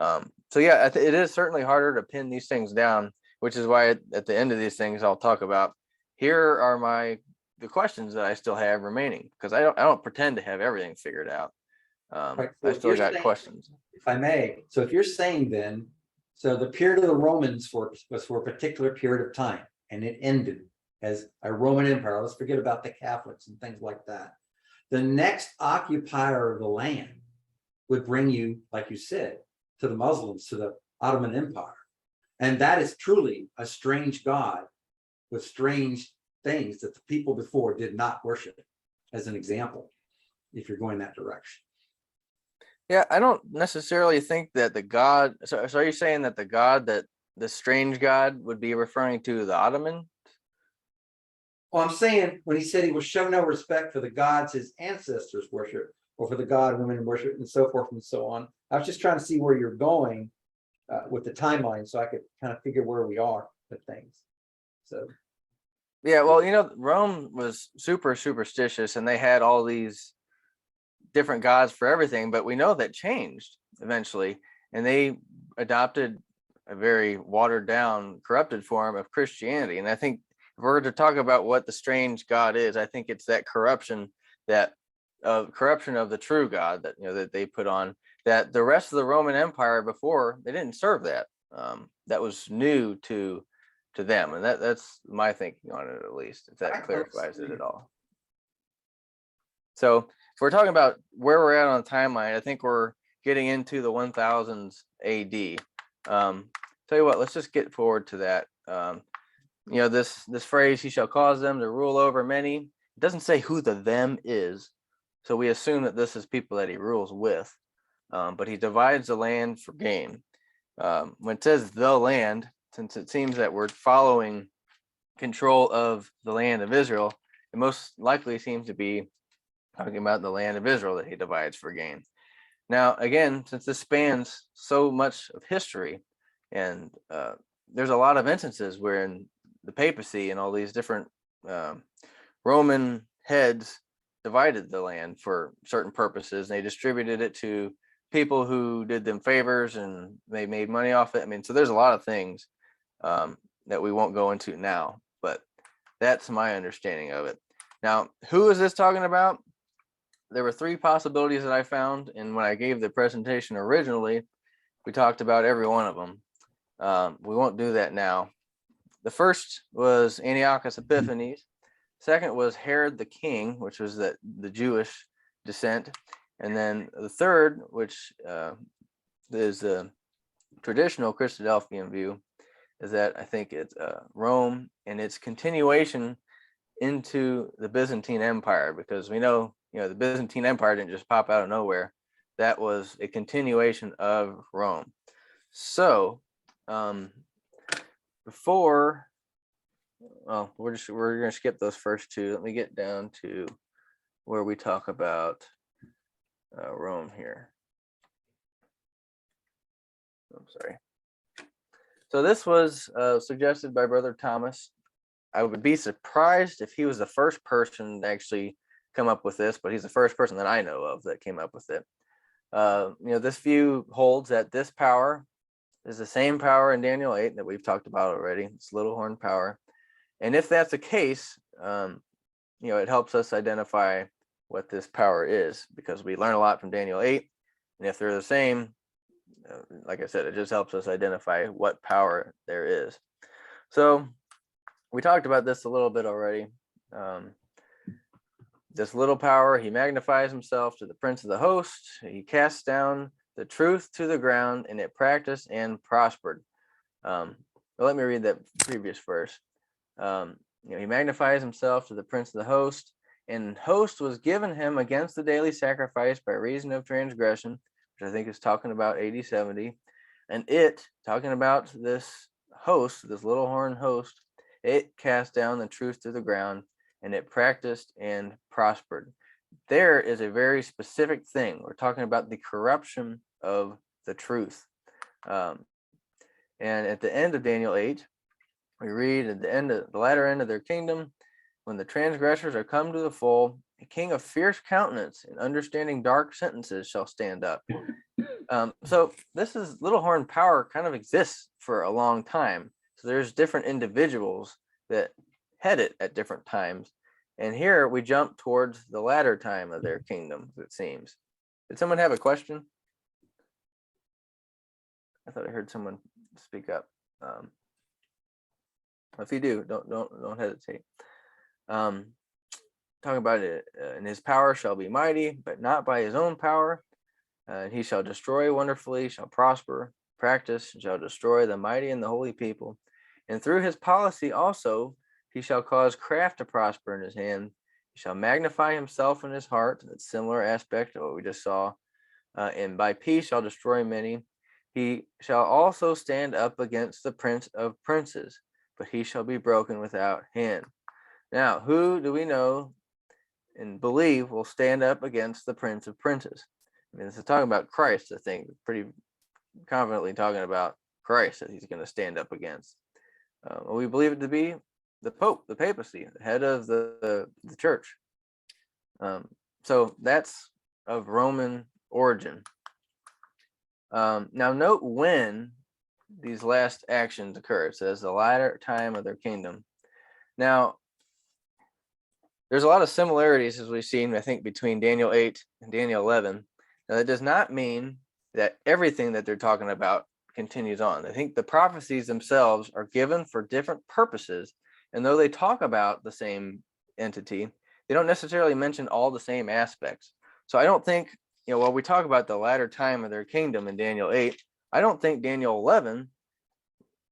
So yeah, it is certainly harder to pin these things down, which is why at the end of these things I'll talk about, here are the questions that I still have remaining, because I don't pretend to have everything figured out. Right, so I if still you're got saying- questions. If I may, so if you're saying then, so the period of the Romans was for a particular period of time, and it ended as a Roman Empire. Let's forget about the Catholics and things like that. The next occupier of the land would bring you, like you said, to the Muslims, to the Ottoman Empire. And that is truly a strange God with strange things that the people before did not worship, as an example, if you're going that direction. Yeah, I don't necessarily think that the God. So are you saying that the strange God would be referring to the Ottoman? Well, I'm saying when he said he will show no respect for the gods his ancestors worship, or for the God women worship, and so forth and so on. I was just trying to see where you're going with the timeline, so I could kind of figure where we are with things. So Yeah, well, Rome was super superstitious, and they had all these different gods for everything, but we know that changed eventually, and they adopted a very watered down, corrupted form of Christianity. And I think if we're to talk about what the strange God is, I think it's that corruption of the true God that that they put on, that the rest of the Roman Empire before, they didn't serve that. That was new to them, and that's my thinking on it, at least, if that clarifies it at all. So if we're talking about where we're at on the timeline, I think we're getting into the 1000s AD. Tell you what, let's just get forward to that. This phrase, he shall cause them to rule over many. It doesn't say who the them is, so we assume that this is people that he rules with. But he divides the land for gain. When it says the land, since it seems that we're following control of the land of Israel, it most likely seems to be talking about the land of Israel that he divides for gain. Now, again, since this spans so much of history, and there's a lot of instances wherein the papacy and all these different Roman heads divided the land for certain purposes, and they distributed it to people who did them favors, and they made money off it. I mean, so there's a lot of things that we won't go into now, but that's my understanding of it. Now, who is this talking about? There were three possibilities that I found, and when I gave the presentation originally, we talked about every one of them. We won't do that now. The first was Antiochus Epiphanies. Second was Herod the king, which was the Jewish descent. And then the third, which is the traditional Christadelphian view, is that I think it's Rome and its continuation into the Byzantine Empire, because we know, the Byzantine Empire didn't just pop out of nowhere. That was a continuation of Rome. So before well, we're gonna skip those first two. Let me get down to where we talk about Rome here. I'm sorry. So this was suggested by Brother Thomas. I would be surprised if he was the first person to actually come up with this, but he's the first person that I know of that came up with it. This view holds that this power is the same power in Daniel 8 that we've talked about already. It's little horn power. And if that's the case, it helps us identify what this power is, because we learn a lot from Daniel 8. And if they're the same, like I said, it just helps us identify what power there is. So we talked about this a little bit already. This little power, he magnifies himself to the prince of the host. He casts down the truth to the ground, and it practiced and prospered. But let me read that previous verse. He magnifies himself to the prince of the host, and host was given him against the daily sacrifice by reason of transgression, which I think is talking about AD 70. And it, talking about this host, this little horn host, it cast down the truth to the ground, and it practiced and prospered. There is a very specific thing. We're talking about the corruption of the truth. And at the end of Daniel 8, we read at the end of the latter end of their kingdom, when the transgressors are come to the full, a king of fierce countenance and understanding dark sentences shall stand up. So this is little horn power kind of exists for a long time. So there's different individuals that had it at different times. And here we jump towards the latter time of their kingdom, it seems. Did someone have a question? I thought I heard someone speak up. If you do, don't hesitate. Talking about it, and his power shall be mighty, but not by his own power. And he shall destroy wonderfully, shall prosper, practice, shall destroy the mighty and the holy people. And through his policy also, he shall cause craft to prosper in his hand. He shall magnify himself in his heart. That's similar aspect of what we just saw. And by peace shall destroy many. He shall also stand up against the prince of princes, but he shall be broken without hand. Now, who do we know and believe will stand up against the prince of princes? I mean, this is talking about Christ, I think, pretty confidently talking about Christ that he's going to stand up against. We believe it to be the Pope, the papacy, the head of the church. So that's of Roman origin. Now note when these last actions occur. It says the latter time of their kingdom. Now, there's a lot of similarities, as we've seen, I think, between Daniel 8 and Daniel 11. Now, that does not mean that everything that they're talking about continues on. I think the prophecies themselves are given for different purposes, and though they talk about the same entity, they don't necessarily mention all the same aspects. So I don't think, while we talk about the latter time of their kingdom in Daniel 8, I don't think Daniel 11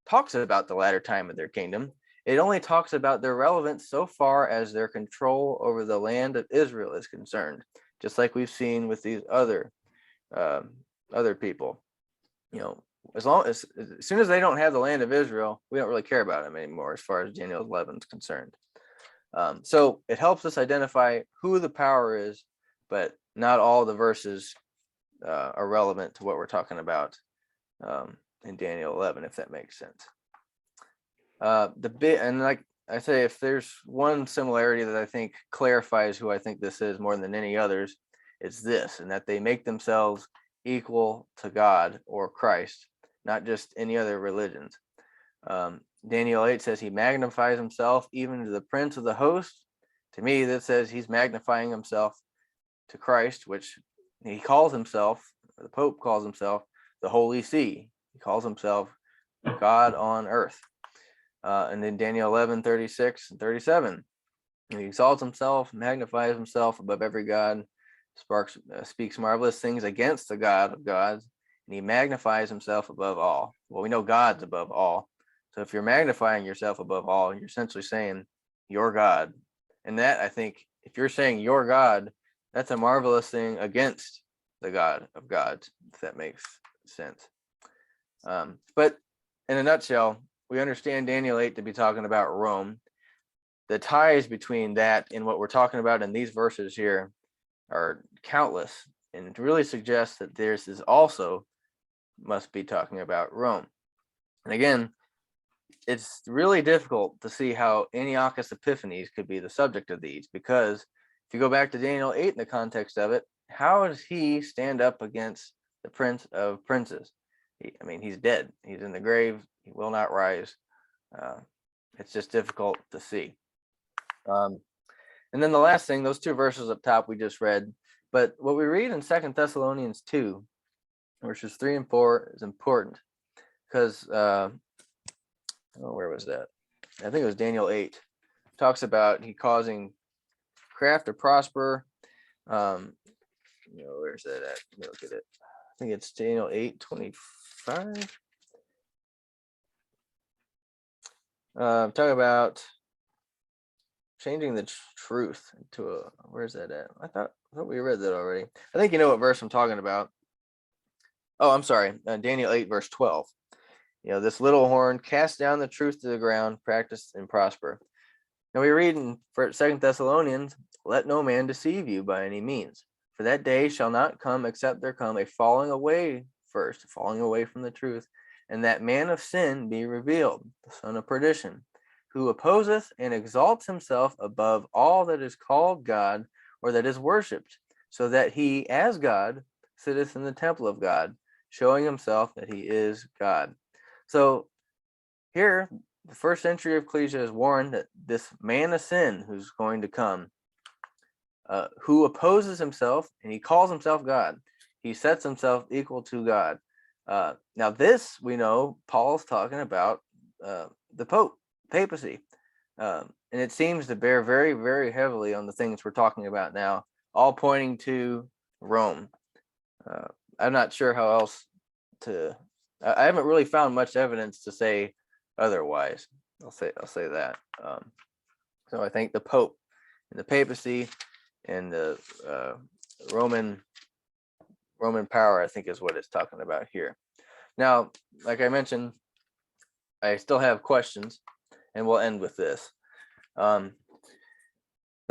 talks about the latter time of their kingdom. It only talks about their relevance so far as their control over the land of Israel is concerned, just like we've seen with these other people. As soon as they don't have the land of Israel, we don't really care about them anymore as far as Daniel 11 is concerned. So it helps us identify who the power is, but not all the verses are relevant to what we're talking about in Daniel 11, if that makes sense. And like I say, if there's one similarity that I think clarifies who I think this is more than any others, it's this, and that they make themselves equal to God or Christ, not just any other religions. Daniel 8 says he magnifies himself even to the prince of the host. To me, that says he's magnifying himself to Christ, which he calls himself, the Pope calls himself the Holy See. He calls himself God on earth. And then Daniel 11, 36 and 37, he exalts himself, magnifies himself above every God, speaks marvelous things against the God of gods, and he magnifies himself above all. Well, we know God's above all. So if you're magnifying yourself above all, you're essentially saying you're God. And that, I think, if you're saying you're God, that's a marvelous thing against the God of gods, if that makes sense. But in a nutshell, we understand Daniel 8 to be talking about Rome. The ties between that and what we're talking about in these verses here are countless, and it really suggests that this is also must be talking about Rome. And again, it's really difficult to see how Antiochus Epiphanies could be the subject of these, because if you go back to Daniel 8 in the context of it, how does he stand up against the Prince of Princes? I mean, he's dead. He's in the grave. He will not rise. It's just difficult to see. And then the last thing, those two verses up top we just read, but what we read in 2 Thessalonians 2, verses 3 and 4 is important, because where was that? I think it was Daniel 8. Talks about he causing craft to prosper. Where's that at? Let me look at it. I think it's Daniel 8:25. Talk about changing the truth to a, where's that at? I thought we read that already. I think you know what verse I'm talking about. Oh, I'm sorry. Daniel 8, verse 12. This little horn cast down the truth to the ground, practice and prosper. Now we read in 2 Thessalonians, let no man deceive you by any means, for that day shall not come except there come a falling away first, falling away from the truth, and that man of sin be revealed, the son of perdition, who opposeth and exalts himself above all that is called God or that is worshipped, so that he, as God, sitteth in the temple of God, showing himself that he is God. So here, the first century of Ecclesia is warned that this man of sin who's going to come, who opposes himself, and he calls himself God. He sets himself equal to God. Now this, we know, Paul's talking about the Pope, papacy. And it seems to bear very, very heavily on the things we're talking about now, all pointing to Rome. I'm not sure how else to... I haven't really found much evidence to say otherwise. I'll say that. So I think the Pope and the papacy and the Roman power, I think, is what it's talking about here. Now, like I mentioned, I still have questions, and we'll end with this. The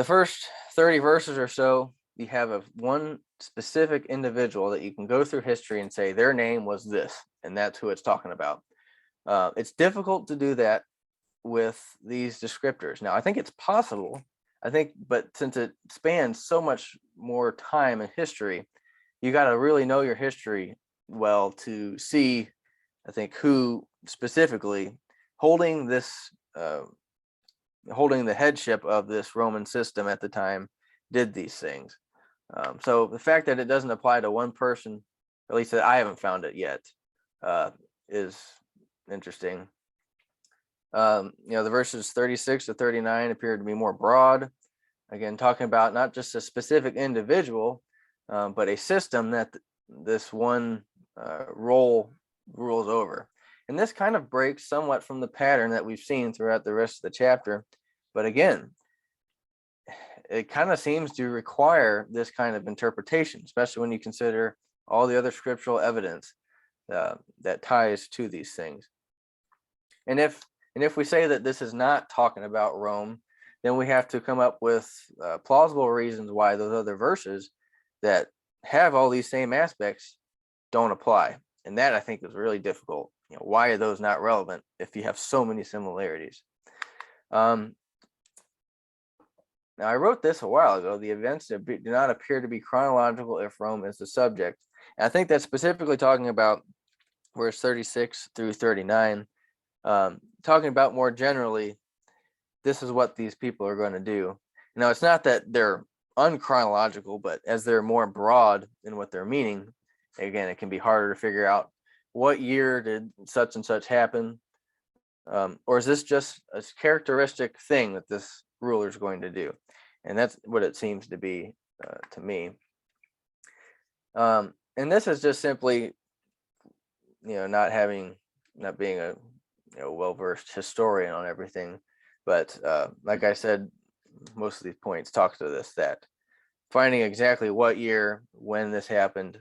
first 30 verses or so, you have one specific individual that you can go through history and say their name was this, and that's who it's talking about. It's difficult to do that with these descriptors. Now, I think it's possible, but since it spans so much more time and history, you got to really know your history well to see, I think, who specifically holding the headship of this Roman system at the time did these things. So the fact that it doesn't apply to one person, at least that I haven't found it yet, is interesting. The verses 36 to 39 appear to be more broad. Again, talking about not just a specific individual, but a system that this one role rules over. And this kind of breaks somewhat from the pattern that we've seen throughout the rest of the chapter. But again, it kind of seems to require this kind of interpretation, especially when you consider all the other scriptural evidence that ties to these things. And if we say that this is not talking about Rome, then we have to come up with plausible reasons why those other verses that have all these same aspects don't apply. And that, I think, is really difficult. Why are those not relevant if you have so many similarities? Now, I wrote this a while ago. The events do not appear to be chronological if Rome is the subject. And I think that's specifically talking about verse 36 through 39. Talking about more generally, this is what these people are going to do. Now, it's not that they're unchronological, but as they're more broad in what they're meaning, again, it can be harder to figure out what year did such and such happen, or is this just a characteristic thing that this ruler is going to do? And that's what it seems to be to me. And this is just simply, not being a well-versed historian on everything, but like I said, most of these points talk to this, that finding exactly what year, when this happened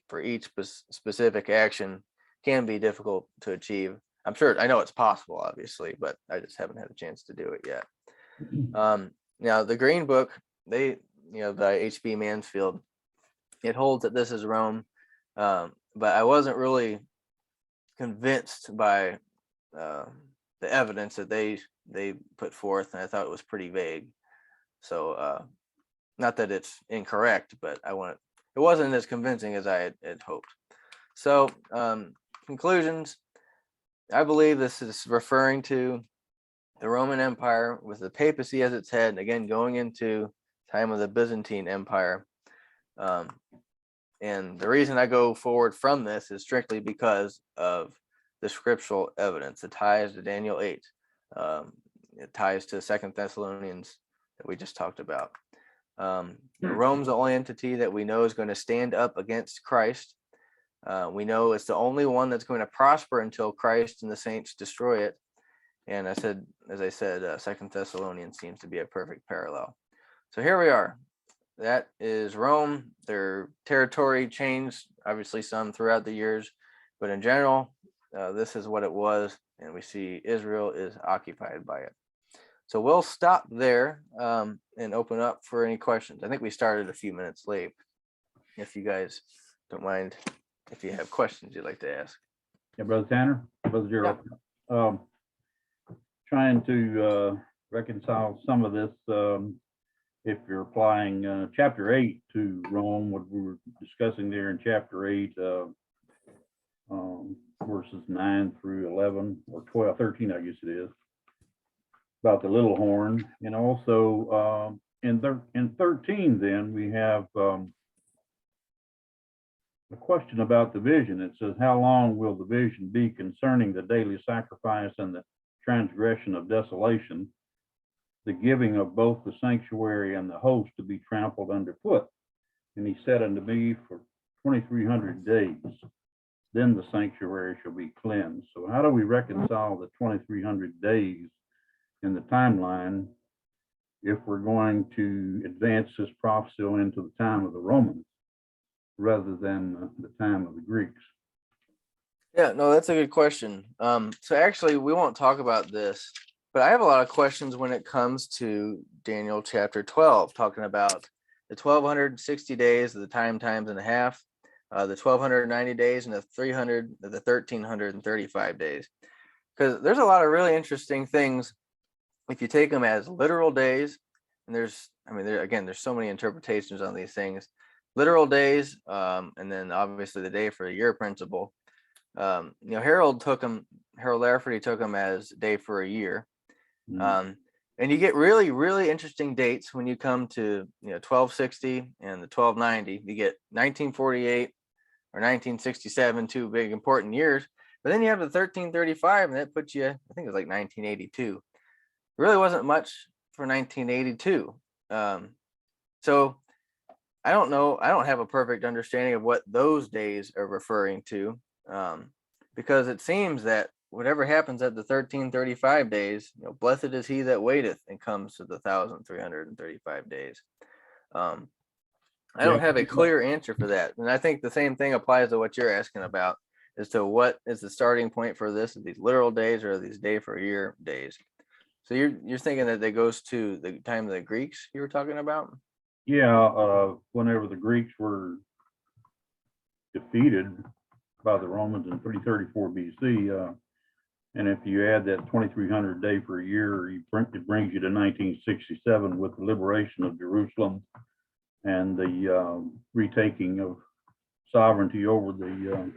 for each specific action can be difficult to achieve. I'm sure, I know it's possible, obviously, but I just haven't had a chance to do it yet. Now the Green Book, by H.B. Mansfield, it holds that this is Rome, but I wasn't really convinced by the evidence that they put forth, and I thought it was pretty vague. So not that it's incorrect, but it wasn't as convincing as I had hoped. So conclusions, I believe this is referring to the Roman Empire with the papacy as its head, again going into time of the Byzantine Empire. And the reason I go forward from this is strictly because of the scriptural evidence. It ties to Daniel 8. It ties to 2 Thessalonians that we just talked about. Rome's the only entity that we know is going to stand up against Christ. We know it's the only one that's going to prosper until Christ and the saints destroy it. And as I said, 2 Thessalonians seems to be a perfect parallel. So here we are. That is Rome. Their territory changed, obviously some throughout the years, but in general, this is what it was, and we see Israel is occupied by it. So we'll stop there and open up for any questions. I think we started a few minutes late. If you guys don't mind, if you have questions you'd like to ask. Yeah, Brother Tanner, Brother Gerald. Trying to reconcile some of this. If you're applying chapter 8 to Rome, what we were discussing there in chapter 8, verses 9 through 11 or 12, 13, I guess it is, about the little horn. And also in 13, then we have a question about the vision. It says, how long will the vision be concerning the daily sacrifice and the transgression of desolation, the giving of both the sanctuary and the host to be trampled underfoot? And he said unto me, for 2,300 days, then the sanctuary shall be cleansed. So how do we reconcile the 2,300 days in the timeline if we're going to advance this prophecy into the time of the Romans rather than the time of the Greeks? Yeah, no, that's a good question. So actually, we won't talk about this, but I have a lot of questions when it comes to Daniel chapter 12, talking about the 1,260 days of the times and a half, the 1,290 days, and the 1,335 days. Because there's a lot of really interesting things if you take them as literal days. And there's so many interpretations on these things. Literal days, and then obviously the day for a year principle. Harold Lafferty took them as day for a year. And you get really, really interesting dates when you come to 1260 and the 1290. You get 1948 or 1967, two big important years. But then you have the 1335, and that puts you, I think it was like 1982. Really wasn't much for 1982. So I don't know. I don't have a perfect understanding of what those days are referring to, because it seems that whatever happens at the 1335 days, blessed is he that waiteth and comes to the 1,335 days. I don't have a clear answer for that. And I think the same thing applies to what you're asking about as to what is the starting point for this, these literal days or these day for a year days. So you're thinking that goes to the time of the Greeks you were talking about? Yeah, whenever the Greeks were defeated by the Romans in 334 BC, and if you add that 2,300 day per year, it brings you to 1967 with the liberation of Jerusalem and the retaking of sovereignty over the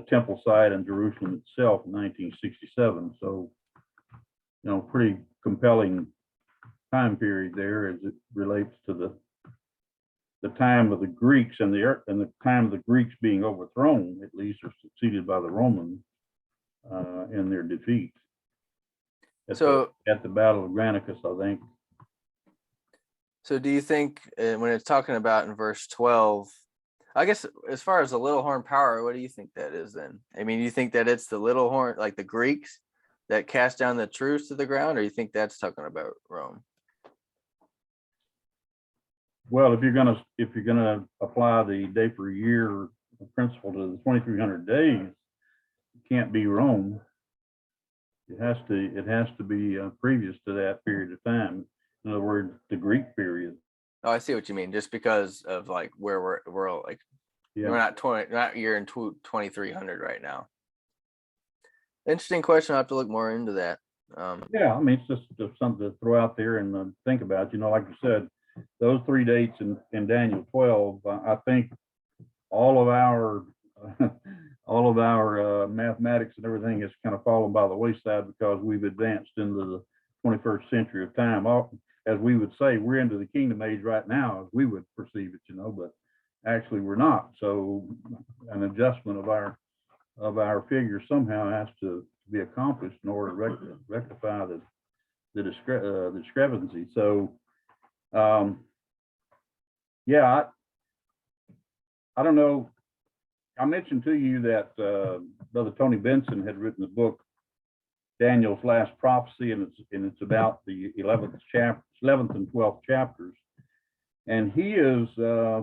temple site in Jerusalem itself in 1967. So, pretty compelling time period there as it relates to the time of the Greeks and the time of the Greeks being overthrown, at least, or succeeded by the Romans in their defeat at the Battle of Granicus, I think. So do you think when it's talking about in verse 12, I guess as far as the little horn power, what do you think that is then? I mean, you think that it's the little horn, like the Greeks that cast down the truce to the ground, or you think that's talking about Rome? Well, if you're gonna apply the day per year principle to the 2,300 days, can't be Rome. It has to be previous to that period of time. In other words, the Greek period. Oh, I see what you mean. Just because of like where we're like, Yeah. we're not year in 2300 right now. Interesting question. I'll have to look more into that. Yeah, I mean, it's just something to throw out there and think about. You know, like you said, those 3 dates in Daniel 12. I think all of our mathematics and everything has kind of fallen by the wayside because we've advanced into the 21st century of time. As we would say, we're into the kingdom age right now, as we would perceive it, you know, but actually we're not. So an adjustment of our figures somehow has to be accomplished in order to rectify the discrepancy. So yeah, I don't know. I mentioned to you that Brother Tony Benson had written the book Daniel's Last Prophecy, and it's about the 11th and 12th chapters, and he is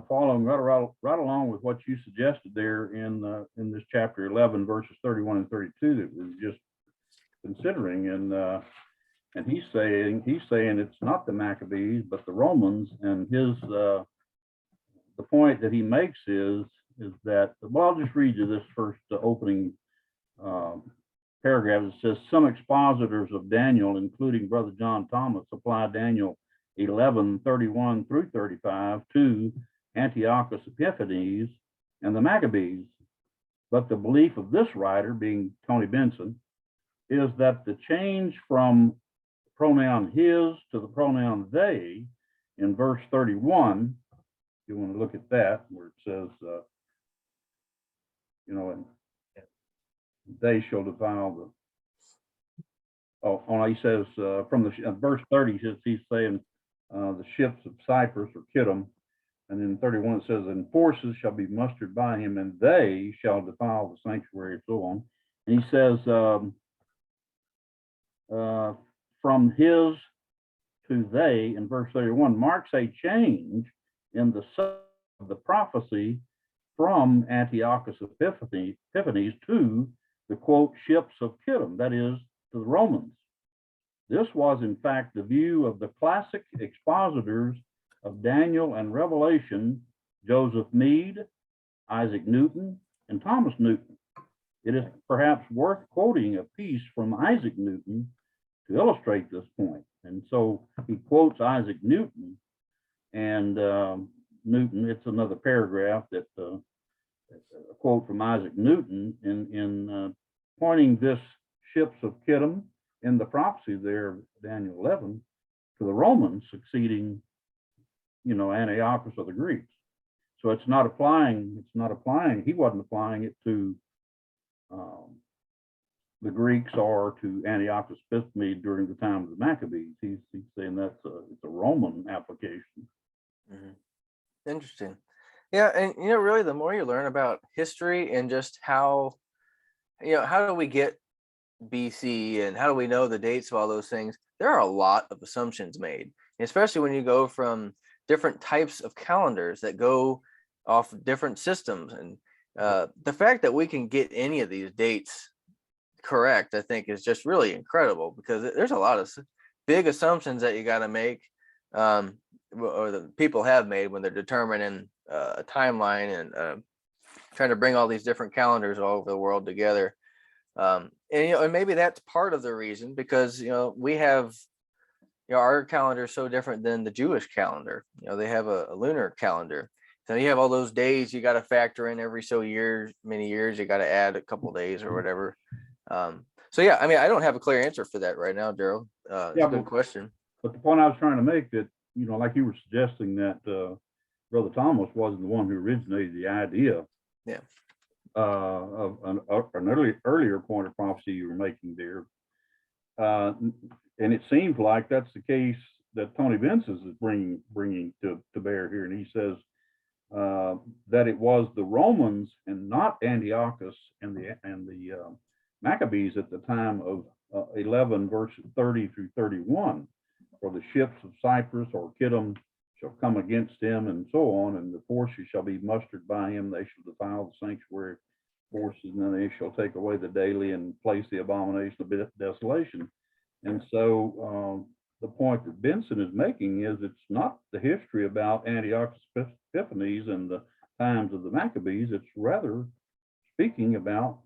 following right along with what you suggested there in this chapter 11, verses 31 and 32 that we were just considering, and he's saying it's not the Maccabees but the Romans, and the point that he makes is that, well, I'll just read you this first opening paragraph. It says, some expositors of Daniel, including Brother John Thomas, apply Daniel 11:31 through 35 to Antiochus Epiphanes and the Maccabees. But the belief of this writer, being Tony Benson, is that the change from pronoun his to the pronoun they in verse 31, if you want to look at that, where it says, and they shall defile he says from the verse 30, he's saying the ships of Cyprus or Kittim, and then 31 it says, and forces shall be mustered by him, and they shall defile the sanctuary, and so on. And he says from his to they in verse 31 marks a change in the prophecy from Antiochus Epiphanies to the quote ships of Kittim, that is, to the Romans. This was in fact the view of the classic expositors of Daniel and Revelation, Joseph Meade, Isaac Newton, and Thomas Newton. It is perhaps worth quoting a piece from Isaac Newton to illustrate this point. And so he quotes Isaac Newton, and Newton, it's another paragraph that a quote from Isaac Newton in pointing this ships of Kittim in the prophecy there of Daniel 11 to the Romans succeeding, Antiochus or the Greeks. So he wasn't applying it to the Greeks or to Antiochus Epiphanies during the time of the Maccabees. He's saying it's a Roman application. Mm-hmm. Interesting. Yeah, and really the more you learn about history and just how do we get BC and how do we know the dates of all those things, there are a lot of assumptions made, especially when you go from different types of calendars that go off different systems. And the fact that we can get any of these dates correct, I think, is just really incredible, because there's a lot of big assumptions that you got to make, or the people have made when they're determining a timeline and trying to bring all these different calendars all over the world together. And maybe that's part of the reason, because we have our calendar is so different than the Jewish calendar. They have a lunar calendar, so you have all those days you got to factor in every many years you got to add a couple days or whatever. So yeah, I mean, I don't have a clear answer for that right now, Daryl. It's a good question. But the point I was trying to make, that like you were suggesting, that Brother Thomas wasn't the one who originated the idea. Yeah. Of an earlier point of prophecy you were making there, and it seems like that's the case that Tony Benson is bringing to bear here, and he says that it was the Romans and not Antiochus and the Maccabees at the time of 11 verses 30 through 31, for the ships of Cyprus or Kittim shall come against him, and so on, and the forces shall be mustered by him, they shall defile the sanctuary, forces, and then they shall take away the daily and place the abomination of desolation. And so the point that Benson is making is it's not the history about Antiochus Epiphanies and the times of the Maccabees. It's rather speaking about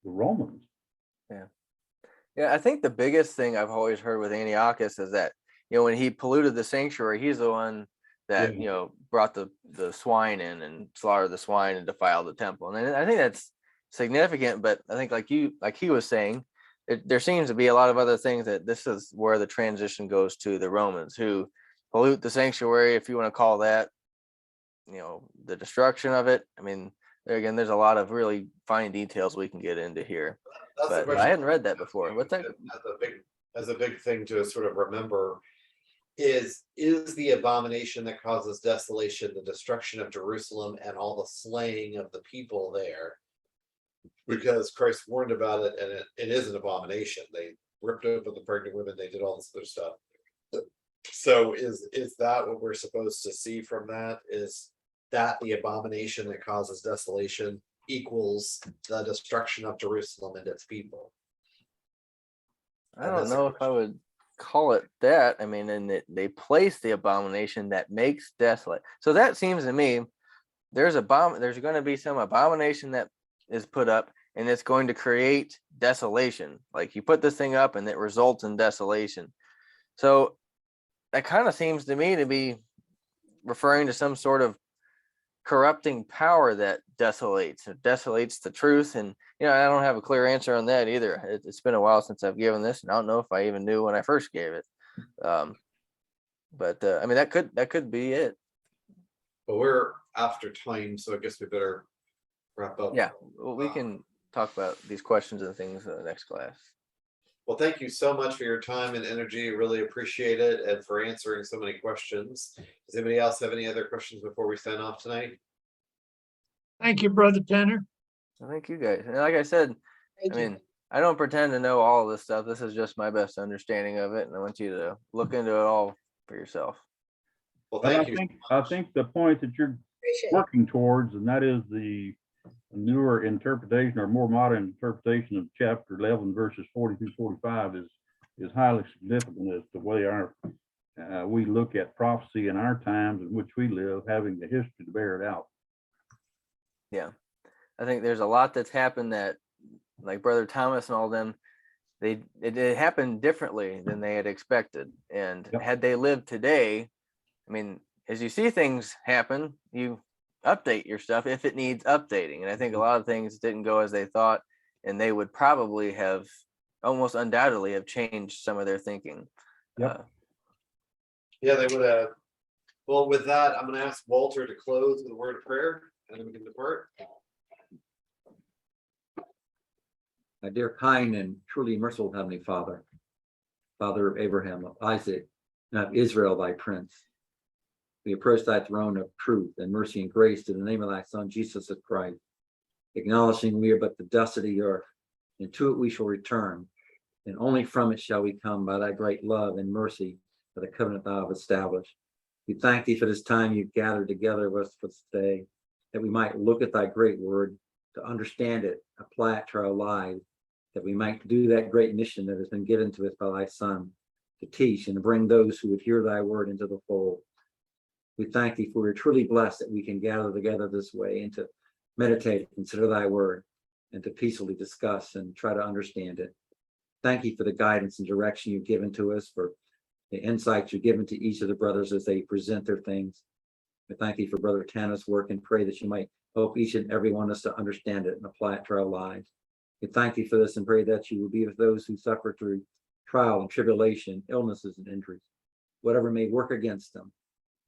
the Romans. Yeah, I think the biggest thing I've always heard with Antiochus is that, when he polluted the sanctuary, he's the one that, Yeah. brought the swine in and slaughtered the swine and defiled the temple. And I think that's significant, but I think like he was saying, there seems to be a lot of other things that this is where the transition goes to the Romans, who pollute the sanctuary, if you want to call that, the destruction of it. I mean, there again, there's a lot of really fine details we can get into here. That's the But I question. hadn't read that before. What's that? As a big thing to sort of remember is the abomination that causes desolation, the destruction of Jerusalem, and all the slaying of the people there. Because Christ warned about it, and it is an abomination. They ripped open the pregnant women, they did all this other stuff. So is that what we're supposed to see from that? Is that the abomination that causes desolation equals the destruction of Jerusalem and its people? I don't know if I would call it that. I mean, and they place the abomination that makes desolate. So that seems to me there's going to be some abomination that is put up, and it's going to create desolation. Like you put this thing up and it results in desolation. So that kind of seems to me to be referring to some sort of corrupting power that desolates the truth. And I don't have a clear answer on that either. It's been a while since I've given this, and I don't know if I even knew when I first gave it. But I mean, that could be it. But we're after time, so I guess we better wrap up. Yeah, well, we can talk about these questions and things in the next class. Well, thank you so much for your time and energy. Really appreciate it, and for answering so many questions. Does anybody else have any other questions before we sign off tonight? Thank you, Brother Tanner. Thank you guys. And like I said, Thank I you. mean, I don't pretend to know all of this stuff. This is just my best understanding of it, and I want you to look into it all for yourself. Well, But thank you. I think the point that you're Appreciate it. working towards, and that is the newer interpretation or more modern interpretation of chapter 11 verses 40 through 45 is highly significant as to the way we look at prophecy in our times in which we live, having the history to bear it out. Yeah, I think there's a lot that's happened that, like Brother Thomas and all them, it happened differently than they had expected. And Yep. had they lived today, I mean, as you see things happen, you update your stuff if it needs updating. And I think a lot of things didn't go as they thought, and they would probably have almost undoubtedly have changed some of their thinking. Yep. Yeah, they would have. Well, with that, I'm going to ask Walter to close with a word of prayer, and then we can depart. My dear, kind, and truly merciful Heavenly Father, Father of Abraham, of Isaac, and of Israel, thy prince, we approach thy throne of truth and mercy and grace in the name of thy Son, Jesus of Christ, acknowledging we are but the dust of the earth, and to it we shall return, and only from it shall we come by thy great love and mercy for the covenant thou hast established. We thank thee for this time you've gathered together with us for today, that we might look at thy great word, to understand it, apply it to our lives, that we might do that great mission that has been given to us by thy Son, to teach and to bring those who would hear thy word into the fold. We thank thee for we're truly blessed that we can gather together this way and to meditate, consider thy word, and to peacefully discuss and try to understand it. Thank you for the guidance and direction you've given to us, for the insights you've given to each of the brothers as they present their things. We thank thee for Brother Tanner's work and pray that you might help each and every one of us to understand it and apply it to our lives. We thank thee for this and pray that you will be with those who suffer through trial and tribulation, illnesses and injuries, whatever may work against them.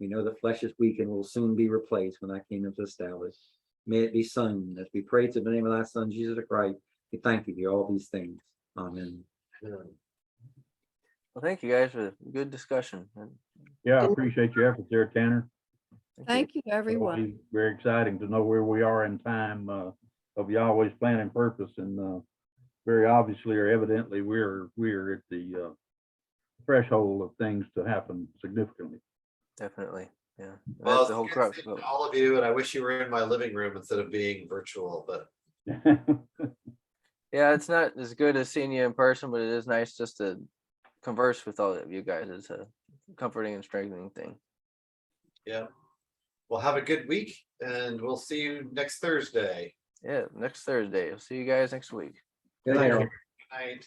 We know that flesh is weak and will soon be replaced when thy kingdom is established. May it be soon. As we pray to the name of thy Son, Jesus Christ, we thank you for all these things. Amen. Well, thank you guys for a good discussion. Yeah, I appreciate your efforts there, Tanner. Thank you, everyone. It's very exciting to know where we are in time of Yahweh's plan and purpose, and very obviously or evidently we're at the threshold of things to happen significantly. Definitely. Yeah. Well, That's the whole it's crux good of seeing it. all of you, and I wish you were in my living room instead of being virtual, but Yeah, it's not as good as seeing you in person, but it is nice just to converse with all of you guys. It's a comforting and strengthening thing. Yeah. Well, have a good week and we'll see you next Thursday. Yeah, next Thursday. I'll see you guys next week. Good night, all. Good night.